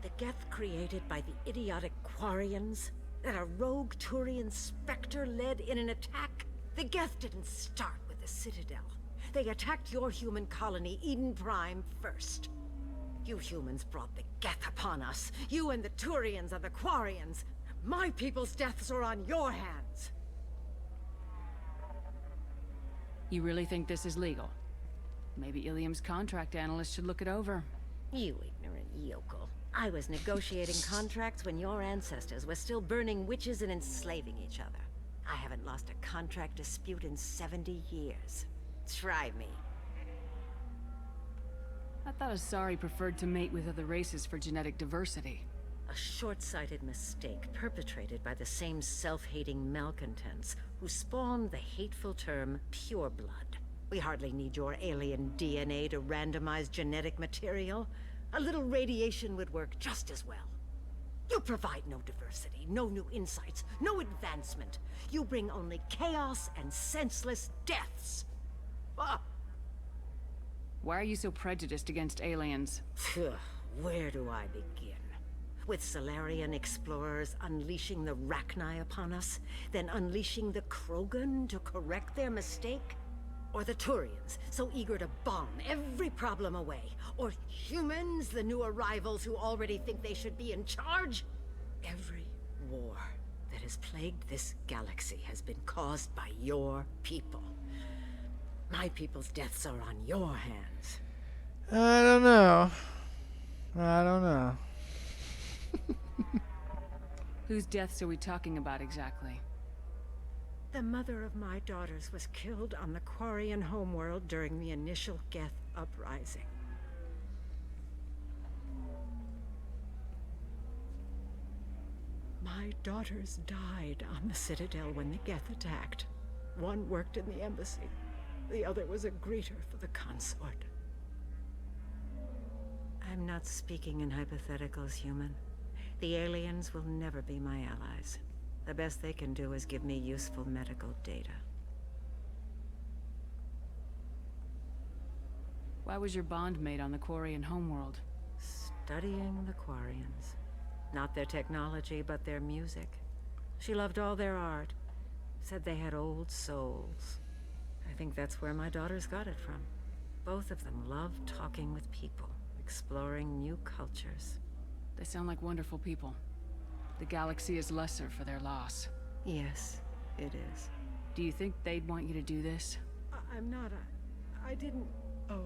S8: The Geth created by the idiotic Quarians? That a rogue Turian Spectre led in an attack? The Geth didn't start with the Citadel. They attacked your human colony, Eden Prime, first. You humans brought the Geth upon us. You and the Turians and the Quarians. My people's deaths are on your hands.
S3: You really think this is legal? Maybe Illium's contract analyst should look it over.
S8: You ignorant yokel. I was negotiating contracts when your ancestors were still burning witches and enslaving each other. I haven't lost a contract dispute in 70 years. Try me.
S3: I thought Asari preferred to mate with other races for genetic diversity.
S8: A short-sighted mistake perpetrated by the same self-hating malcontents who spawned the hateful term pureblood. We hardly need your alien DNA to randomize genetic material. A little radiation would work just as well. You provide no diversity, no new insights, no advancement. You bring only chaos and senseless deaths. Ah.
S3: Why are you so prejudiced against aliens?
S8: Where do I begin? With Solarian explorers unleashing the Rachni upon us, then unleashing the Krogan to correct their mistake? Or the Turians, so eager to bomb every problem away? Or humans, the new arrivals who already think they should be in charge? Every war that has plagued this galaxy has been caused by your people. My people's deaths are on your hands.
S1: I don't know. I don't know.
S3: Whose deaths are we talking about exactly?
S8: The mother of my daughters was killed on the Quarian homeworld during the initial Geth uprising. My daughters died on the Citadel when the Geth attacked. One worked in the embassy. The other was a greeter for the consort. I'm not speaking in hypotheticals, human. The aliens will never be my allies. The best they can do is give me useful medical data.
S3: Why was your bond made on the Quarian homeworld?
S8: Studying the Quarians. Not their technology, but their music. She loved all their art. Said they had old souls. I think that's where my daughters got it from. Both of them loved talking with people, exploring new cultures.
S3: They sound like wonderful people. The galaxy is lesser for their loss.
S9: Yes, it is.
S3: Do you think they'd want you to do this?
S9: I'm not. I didn't. Oh.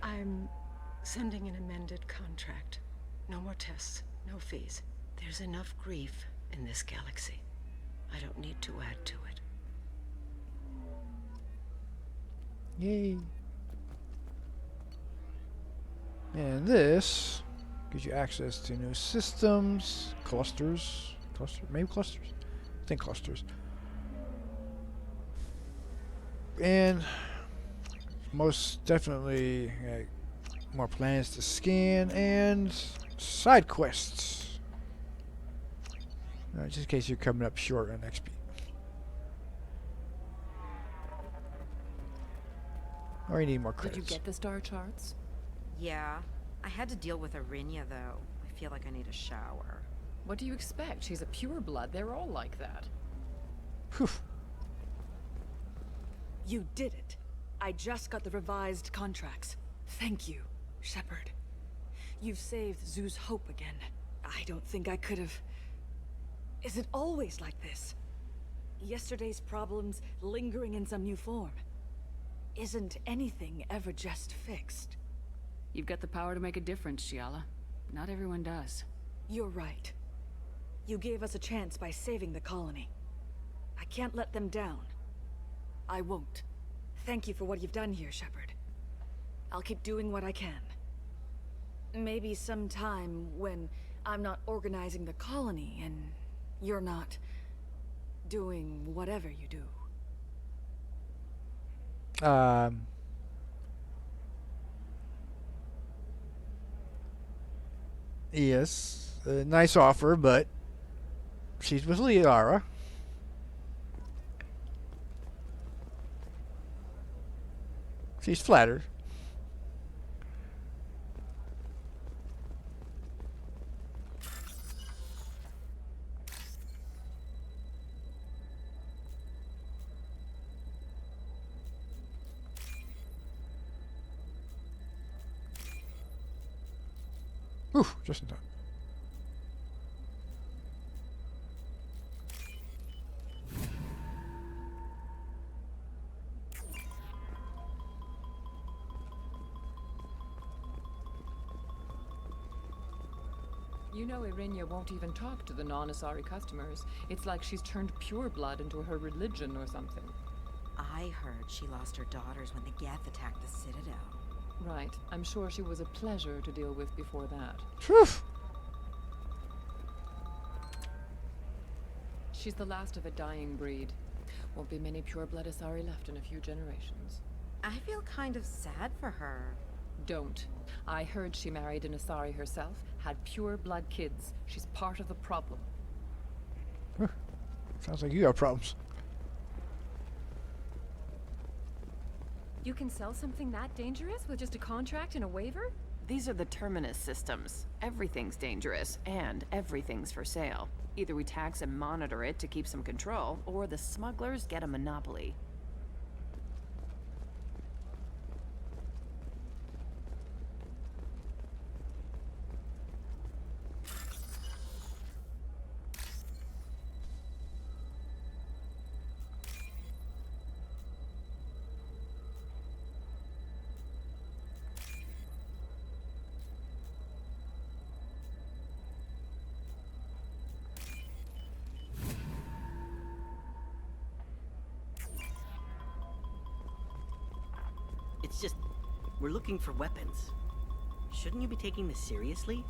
S9: I'm sending an amended contract. No more tests, no fees. There's enough grief in this galaxy. I don't need to add to it.
S1: Yay. And this gives you access to new systems, clusters, maybe clusters? I think clusters. And most definitely more planets to scan and side quests. Just in case you're coming up short on XP. Or you need more credits.
S2: Did you get the star charts?
S5: Yeah. I had to deal with Arinya, though. I feel like I need a shower.
S2: What do you expect? She's a pureblood. They're all like that.
S1: Phew.
S16: You did it. I just got the revised contracts. Thank you, Shepard. You've saved Zoo's hope again. I don't think I could have... Is it always like this? Yesterday's problems lingering in some new form. Isn't anything ever just fixed?
S3: You've got the power to make a difference, Shiala. Not everyone does.
S16: You're right. You gave us a chance by saving the colony. I can't let them down. I won't. Thank you for what you've done here, Shepard. I'll keep doing what I can. Maybe sometime when I'm not organizing the colony and you're not doing whatever you do.
S1: Yes, a nice offer, but she's with Liara. She's flattered. Whew, just in time.
S2: You know Irinya won't even talk to the non-Asari customers. It's like she's turned pureblood into her religion or something.
S5: I heard she lost her daughters when the Geth attacked the Citadel.
S2: Right. I'm sure she was a pleasure to deal with before that.
S1: Phew.
S2: She's the last of a dying breed. Won't be many pureblood Asari left in a few generations.
S5: I feel kind of sad for her.
S2: Don't. I heard she married an Asari herself, had pure-blood kids. She's part of the problem.
S1: Sounds like you have problems.
S11: You can sell something that dangerous with just a contract and a waiver?
S9: These are the Terminus systems. Everything's dangerous, and everything's for sale. Either we tax and monitor it to keep some control, or the smugglers get a monopoly.
S10: It's just, we're looking for weapons. Shouldn't you be taking this seriously?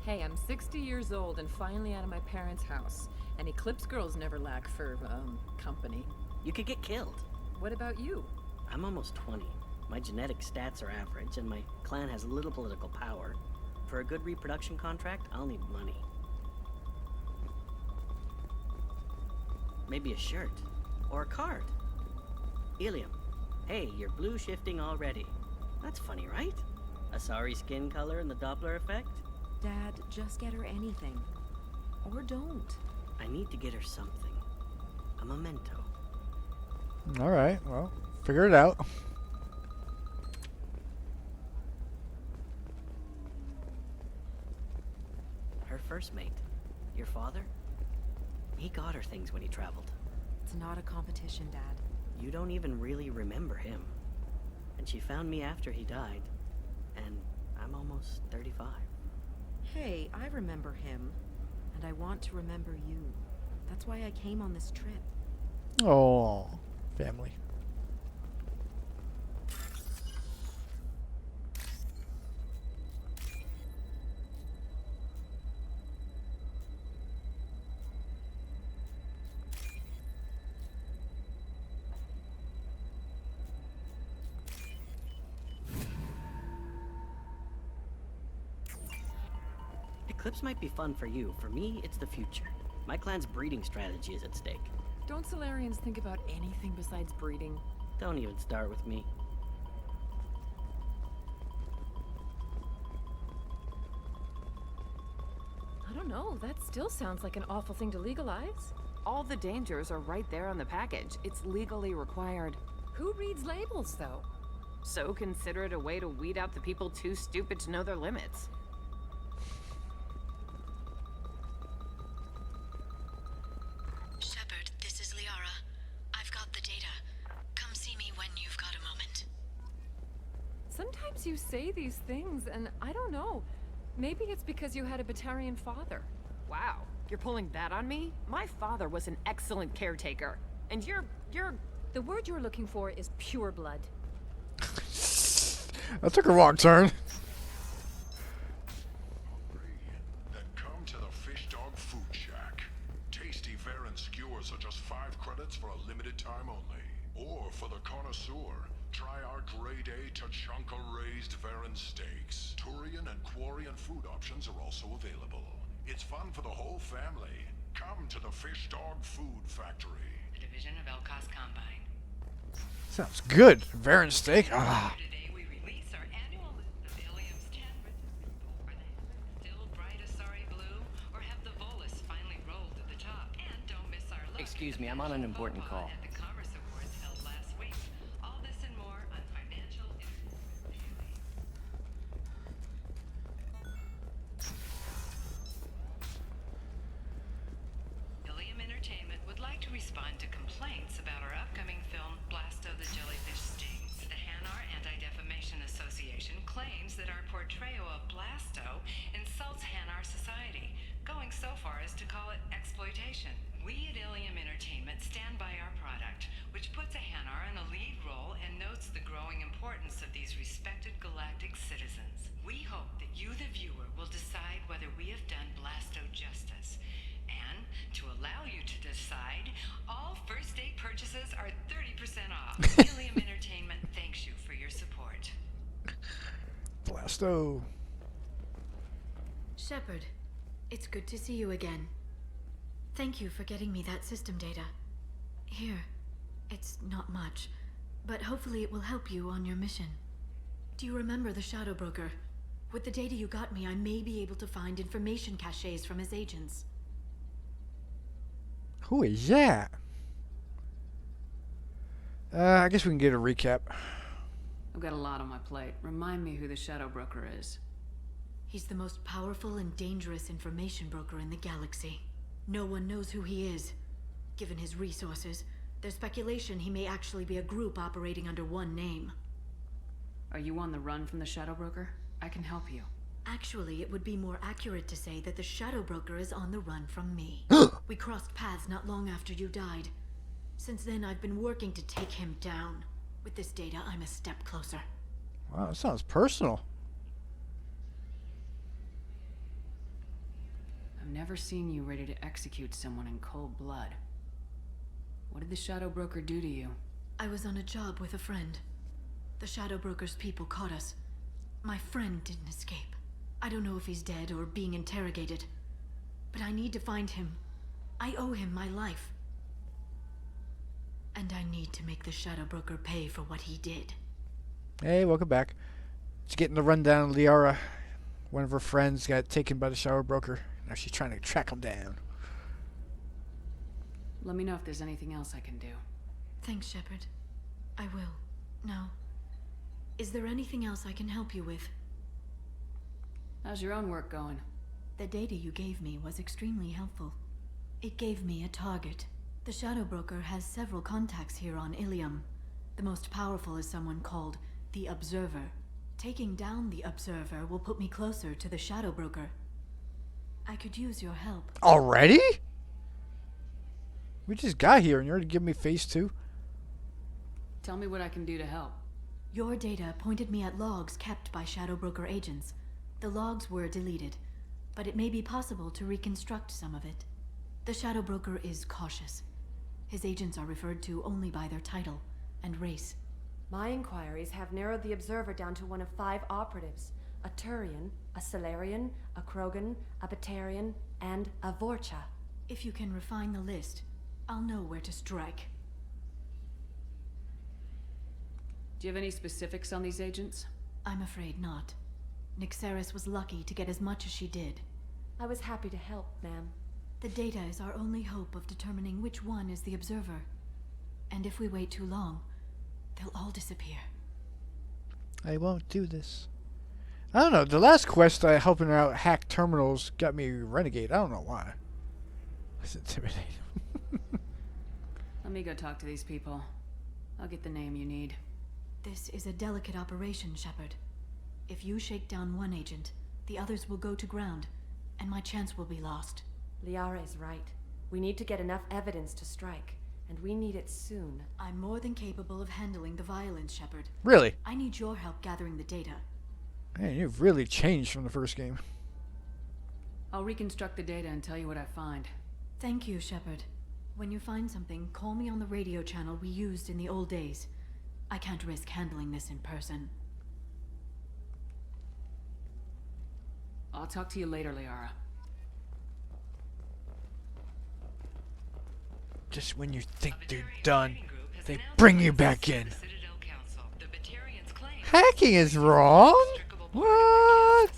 S2: Hey, I'm 60 years old and finally out of my parents' house. And Eclipse girls never lack for, company.
S10: You could get killed.
S2: What about you?
S10: I'm almost 20. My genetic stats are average, and my clan has little political power. For a good reproduction contract, I'll need money. Maybe a shirt. Or a card. Illium. Hey, you're blue shifting already. That's funny, right? Asari skin color and the Doppler effect?
S5: Dad, just get her anything. Or don't.
S10: I need to get her something. A memento.
S1: Alright, well, figure it out.
S10: Her first mate. Your father? He got her things when he traveled.
S5: It's not a competition, Dad.
S10: You don't even really remember him. And she found me after he died. And I'm almost 35.
S5: Hey, I remember him. And I want to remember you. That's why I came on this trip.
S1: Oh, family.
S10: Eclipse might be fun for you. For me, it's the future. My clan's breeding strategy is at stake.
S3: Don't Solarians think about anything besides breeding?
S10: Don't even start with me.
S2: I don't know. That still sounds like an awful thing to legalize.
S3: All the dangers are right there on the package. It's legally required.
S2: Who reads labels, though?
S3: So consider it a way to weed out the people too stupid to know their limits.
S8: Shepard, this is Liara. I've got the data. Come see me when you've got a moment.
S2: Sometimes you say these things, and I don't know. Maybe it's because you had a Batarian father.
S3: Wow, you're pulling that on me? My father was an excellent caretaker. And you're...
S2: The word you're looking for is pure blood.
S1: That took a wrong turn.
S19: Then come to the Fish Dog Food Shack. Tasty Varen skewers are just 5 credits for a limited time only. Or for the connoisseur, try our grade A Tachanka raised Varen steaks. Turian and Quarian food options are also available. It's fun for the whole family. Come to the Fish Dog Food Factory.
S4: A division of Elkos Combine.
S1: Sounds good. Varen steak. Ah.
S4: Today we release our annual list of Illium's 10 richest people. Are they still bright Asari blue, or have the Volus finally rolled to the top? And don't miss our look.
S10: Excuse me, I'm on an important call.
S4: At the Commerce Awards held last week. All this and more on Financial Daily. Illium Entertainment would like to respond to complaints about our upcoming film, Blasto the Jellyfish Stings. The Hanar Anti-Defamation Association claims that our portrayal of Blasto insults Hanar society, going so far as to call it exploitation. We at Illium Entertainment stand by our product, which puts a Hanar in a lead role and notes the growing importance of these respected galactic citizens. We hope that you, the viewer, will decide whether we have done Blasto justice. And to allow you to decide, all first day purchases are 30% off. Illium Entertainment thanks you for your support.
S1: Blasto.
S8: Shepard, it's good to see you again. Thank you for getting me that system data. Here, it's not much, but hopefully it will help you on your mission. Do you remember the Shadow Broker? With the data you got me, I may be able to find information caches from his agents.
S1: Who is that? I guess we can get a recap.
S3: I've got a lot on my plate. Remind me who the Shadow Broker is.
S8: He's the most powerful and dangerous information broker in the galaxy. No one knows who he is. Given his resources, there's speculation he may actually be a group operating under one name.
S3: Are you on the run from the Shadow Broker? I can help you.
S8: Actually, it would be more accurate to say that the Shadow Broker is on the run from me. We crossed paths not long after you died. Since then, I've been working to take him down. With this data, I'm a step closer.
S1: Wow, that sounds personal.
S3: I've never seen you ready to execute someone in cold blood. What did the Shadow Broker do to you?
S8: I was on a job with a friend. The Shadow Broker's people caught us. My friend didn't escape. I don't know if he's dead or being interrogated. But I need to find him. I owe him my life. And I need to make the Shadow Broker pay for what he did.
S1: Hey, welcome back. She's getting the rundown. Liara, one of her friends, got taken by the shower broker. Now she's trying to track him down.
S3: Let me know if there's anything else I can do.
S12: Thanks, Shepard. I will. Now, is there anything else I can help you with?
S3: How's your own work going?
S12: The data you gave me was extremely helpful. It gave me a target. The Shadow Broker has several contacts here on Illium. The most powerful is someone called the Observer. Taking down the Observer will put me closer to the Shadow Broker. I could use your help.
S1: Already? We just got here and you're already giving me phase 2?
S3: Tell me what I can do to help.
S12: Your data pointed me at logs kept by Shadow Broker agents. The logs were deleted, but it may be possible to reconstruct some of it. The Shadow Broker is cautious. His agents are referred to only by their title and race.
S11: My inquiries have narrowed the Observer down to one of 5 operatives. A Turian, a Solarian, a Krogan, a Batarian, and a Vorcha.
S12: If you can refine the list, I'll know where to strike.
S3: Do you have any specifics on these agents?
S12: I'm afraid not. Nyxeris was lucky to get as much as she did.
S11: I was happy to help, ma'am.
S12: The data is our only hope of determining which one is the Observer. And if we wait too long, they'll all disappear.
S1: I won't do this. I don't know. The last quest, helping out hack terminals, got me renegade. I don't know why. It's intimidating.
S3: Let me go talk to these people. I'll get the name you need.
S12: This is a delicate operation, Shepard. If you shake down one agent, the others will go to ground, and my chance will be lost.
S11: Liara is right. We need to get enough evidence to strike, and we need it soon.
S12: I'm more than capable of handling the violence, Shepard.
S1: Really?
S12: I need your help gathering the data.
S1: Man, you've really changed from the first game.
S3: I'll reconstruct the data and tell you what I find.
S12: Thank you, Shepard. When you find something, call me on the radio channel we used in the old days. I can't risk handling this in person.
S3: I'll talk to you later, Liara.
S1: Just when you think they're done, they bring you back in. Hacking is wrong? What?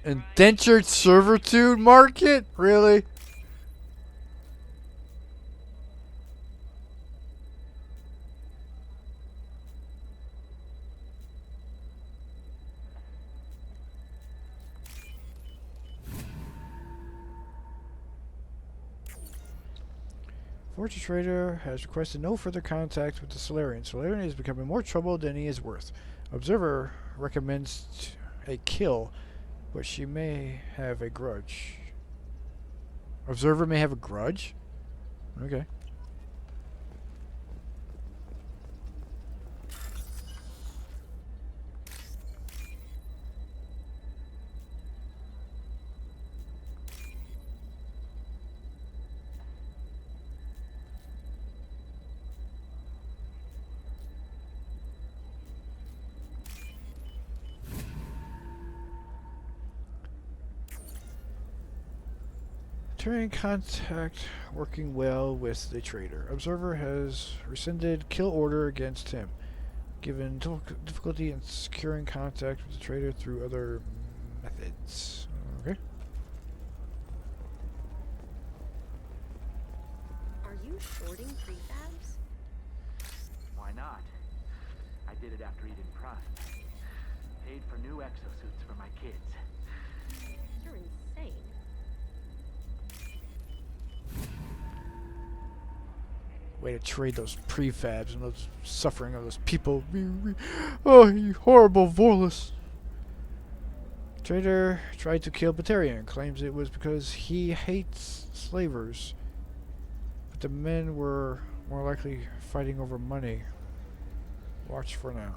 S1: Indentured servitude market? Really? Fortune Trader has requested no further contact with the Solarian. Solarian is becoming more trouble than he is worth. Observer recommends a kill, but she may have a grudge. Observer may have a grudge? Okay. Turning contact working well with the trader. Observer has rescinded kill order against him, given difficulty in securing contact with the trader through other methods. Okay.
S5: Are you shorting prefabs?
S6: Why not? I did it after Eden Prime. Paid for new exosuits for my kids.
S5: You're insane.
S1: Way to trade those prefabs and those suffering of those people. Oh, you horrible Vorlus. Trader tried to kill Batarian. Claims it was because he hates slavers. But the men were more likely fighting over money. Watch for now.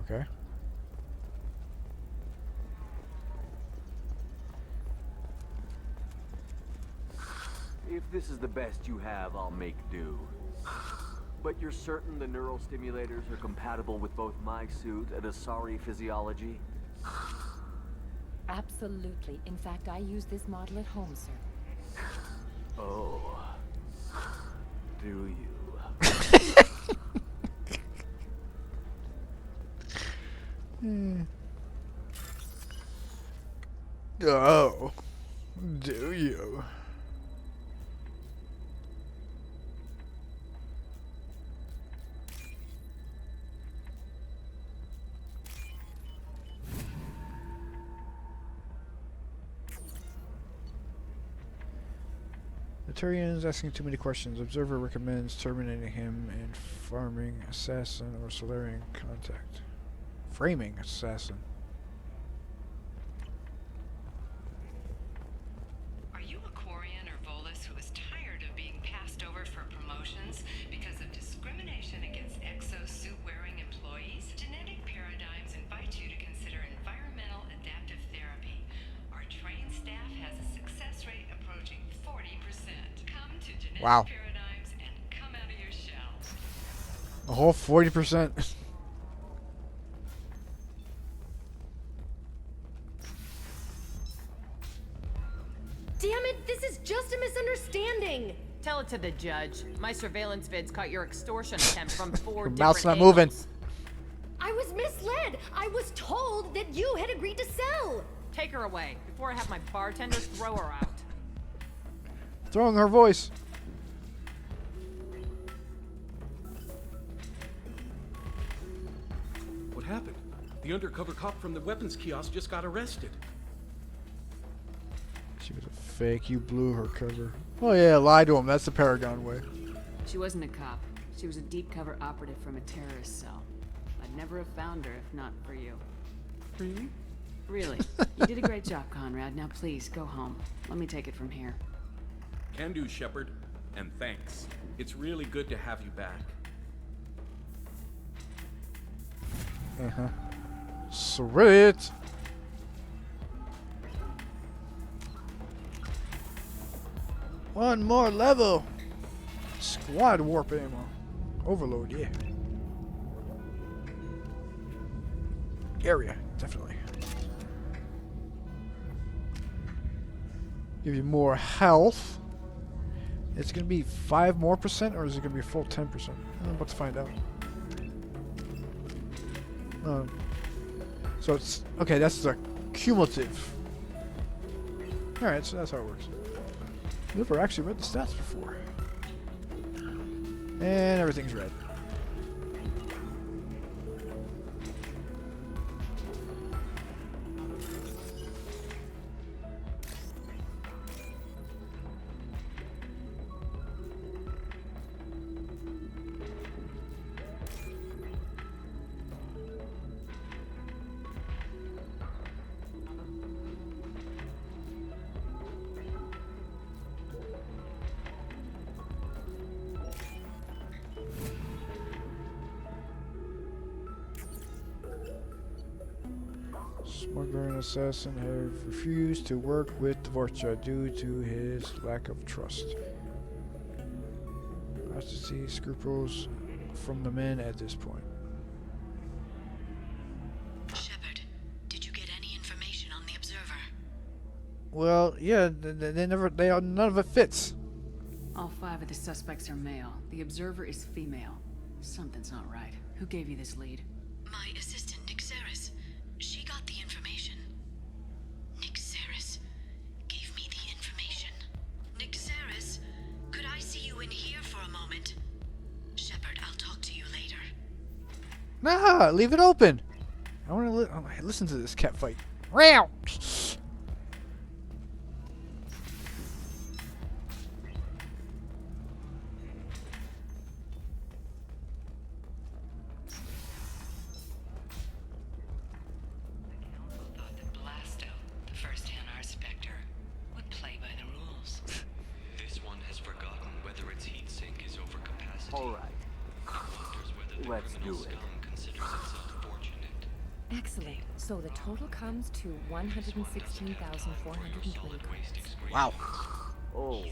S1: Okay.
S6: If this is the best you have, I'll make do. But you're certain the neural stimulators are compatible with both my suit and Asari physiology?
S13: Absolutely. In fact, I use this model at home, sir.
S6: Oh, do you?
S1: Oh, do you? The Turian's asking too many questions. Observer recommends terminating him and farming assassin or Solarian contact. Framing assassin.
S4: Are you a Quarian or Volus who is tired of being passed over for promotions because of discrimination against exosuit-wearing employees? Genetic Paradigms invite you to consider environmental adaptive therapy. Our trained staff has a success rate approaching 40%. Come to Genetic
S1: Wow.
S4: Paradigms and come out of your shell.
S1: A whole 40%.
S7: Damn it, this is just a misunderstanding.
S9: Tell it to the judge. My surveillance vids caught your extortion attempt from 4
S1: Her
S9: different
S1: mouth's not
S9: angles.
S1: moving.
S7: I was misled. I was told that you had agreed to sell.
S9: Take her away before I have my bartenders throw her out.
S1: Throwing her voice.
S18: What happened? The undercover cop from the weapons kiosk just got arrested.
S1: She was a fake. You blew her cover. Oh yeah, lie to him. That's the Paragon way.
S3: She wasn't a cop. She was a deep cover operative from a terrorist cell. I'd never have found her if not for you.
S18: Really?
S3: Really. You did a great job, Conrad. Now please, go home. Let me take it from here.
S18: Can do, Shepard. And thanks. It's really good to have you back.
S1: Uh-huh. Sweet. One more level. Squad warp ammo. Overload, yeah. Area, definitely. Give you more health. It's gonna be 5% more, or is it gonna be a full 10%? I'm about to find out. So it's okay. That's the cumulative. All right, so that's how it works. Never actually read the stats before, and everything's red. Smuggler and assassin have refused to work with Dvorcha due to his lack of trust. I have to see scruples from the men at this point.
S4: Shepard, did you get any information on the Observer?
S1: Well, yeah, none of it fits.
S3: All 5 of the suspects are male. The observer is female. Something's not right. Who gave you this lead?
S4: My assistant, Nick Saris. She got the information. Nick Saris gave me the information. Nick Saris, could I see you in here for a moment? Shepard, I'll talk to you later.
S1: Nah, leave it open. I want to listen to this cat fight. Row.
S6: Let's do it.
S11: Excellent. So the total comes to 116,420 credits.
S1: Wow.
S6: Oh,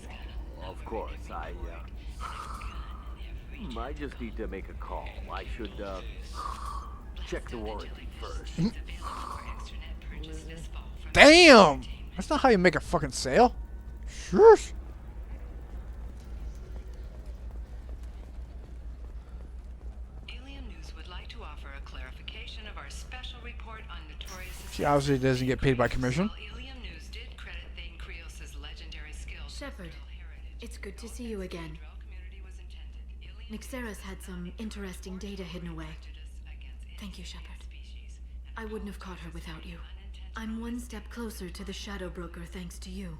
S6: of course. I just need to make a call. I should check the warranty first.
S1: Damn! That's not how you make a fucking sale. Shush. She obviously doesn't get paid by commission.
S12: Shepard, it's good to see you again. Nixeris had some interesting data hidden away. Thank you, Shepard. I wouldn't have caught her without you. I'm one step closer to the Shadow Broker thanks to you.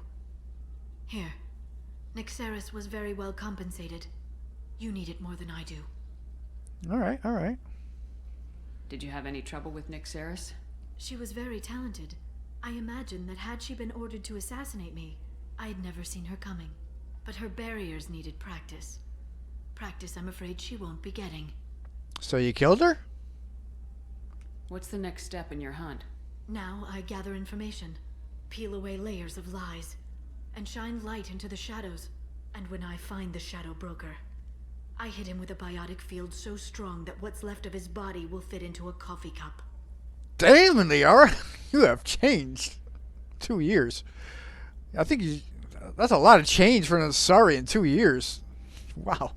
S12: Here. Nixeris was very well compensated. You need it more than I do.
S1: Alright, alright.
S3: Did you have any trouble with Nixeris?
S12: She was very talented. I imagine that had she been ordered to assassinate me, I'd never seen her coming. But her barriers needed practice. Practice I'm afraid she won't be getting.
S1: So you killed her?
S3: What's the next step in your hunt?
S12: Now I gather information, peel away layers of lies, and shine light into the shadows. And when I find the Shadow Broker, I hit him with a biotic field so strong that what's left of his body will fit into a coffee cup.
S1: Damn, Liara, you have changed. 2 years. I think that's a lot of change for an Asari in 2 years. Wow.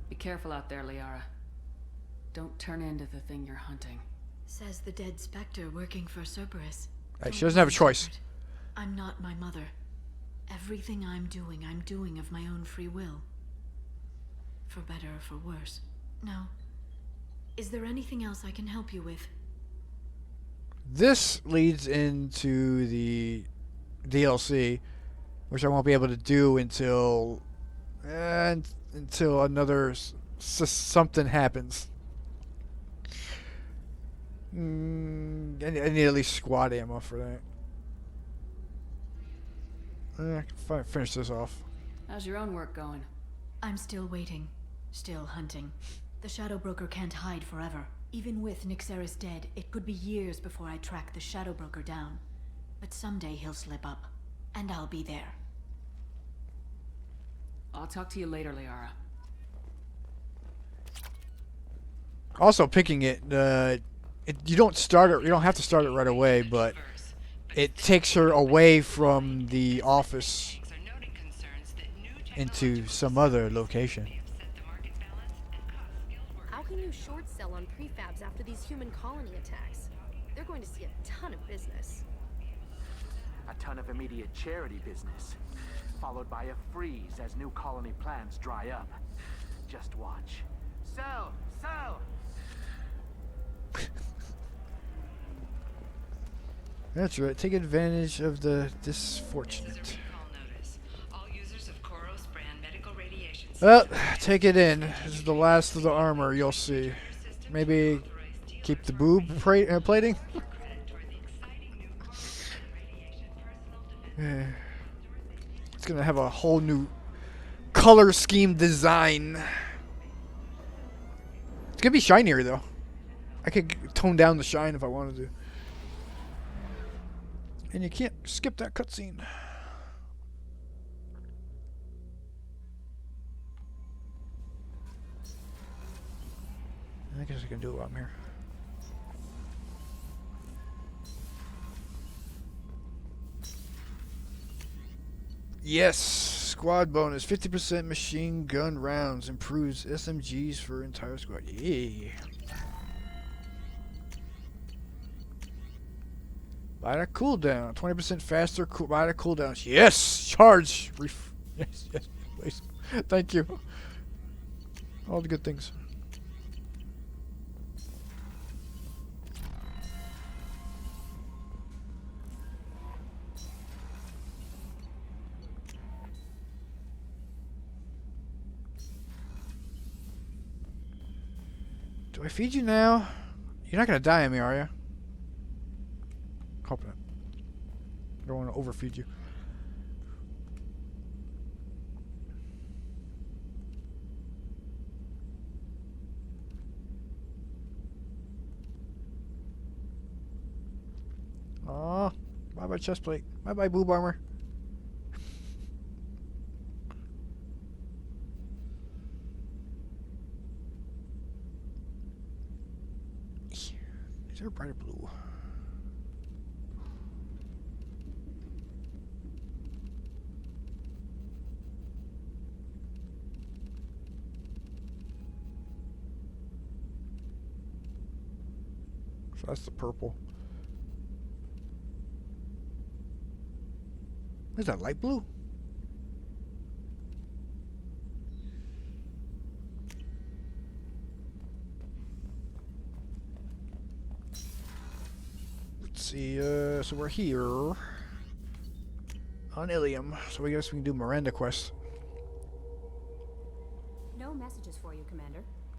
S3: Be careful out there, Liara. Don't turn into the thing you're hunting.
S12: Says the dead Spectre working for Cerberus.
S1: Hey, she doesn't have a choice.
S12: I'm not my mother. Everything I'm doing of my own free will. For better or for worse. Now, is there anything else I can help you with?
S1: This leads into the DLC, which I won't be able to do until another something happens. I need at least squad ammo for that. I can finish this off.
S3: How's your own work going?
S12: I'm still waiting. Still hunting. The Shadow Broker can't hide forever. Even with Nixeris dead, it could be years before I track the Shadow Broker down. But someday he'll slip up. And I'll be there.
S3: I'll talk to you later, Liara.
S1: Also, picking it, you don't start it. You don't have to start it right away, but it takes her away from the office into some other location.
S7: How can you short sell on prefabs after these human colony attacks? They're going to see a ton of business.
S13: A ton of immediate charity business, followed by a freeze as new colony plans dry up. Just watch. Sell! Sell!
S1: That's right. Take advantage of the disfortunate. Well, take it in. This is the last of the armor, you'll see. Maybe keep the boob plating? It's gonna have a whole new color scheme design. It's gonna be shinier, though. I could tone down the shine if I wanted to. And you can't skip that cutscene. I guess I can do it while I'm here. Yes! Squad bonus. 50% machine gun rounds. Improves SMGs for entire squad. Yeah. Buy a cooldown. 20% faster. Buy a cooldown. Yes! Charge! Yes, yes, please. Thank you. All the good things. Do I feed you now? You're not gonna die on me, are you? Hope not. I don't want to overfeed you. Aw, bye-bye chestplate. Bye-bye boob armor. Is there a brighter blue? So that's the purple. Is that light blue? Let's see, so we're here on Illium, so I guess we can do Miranda quest.
S15: No messages for you, Commander.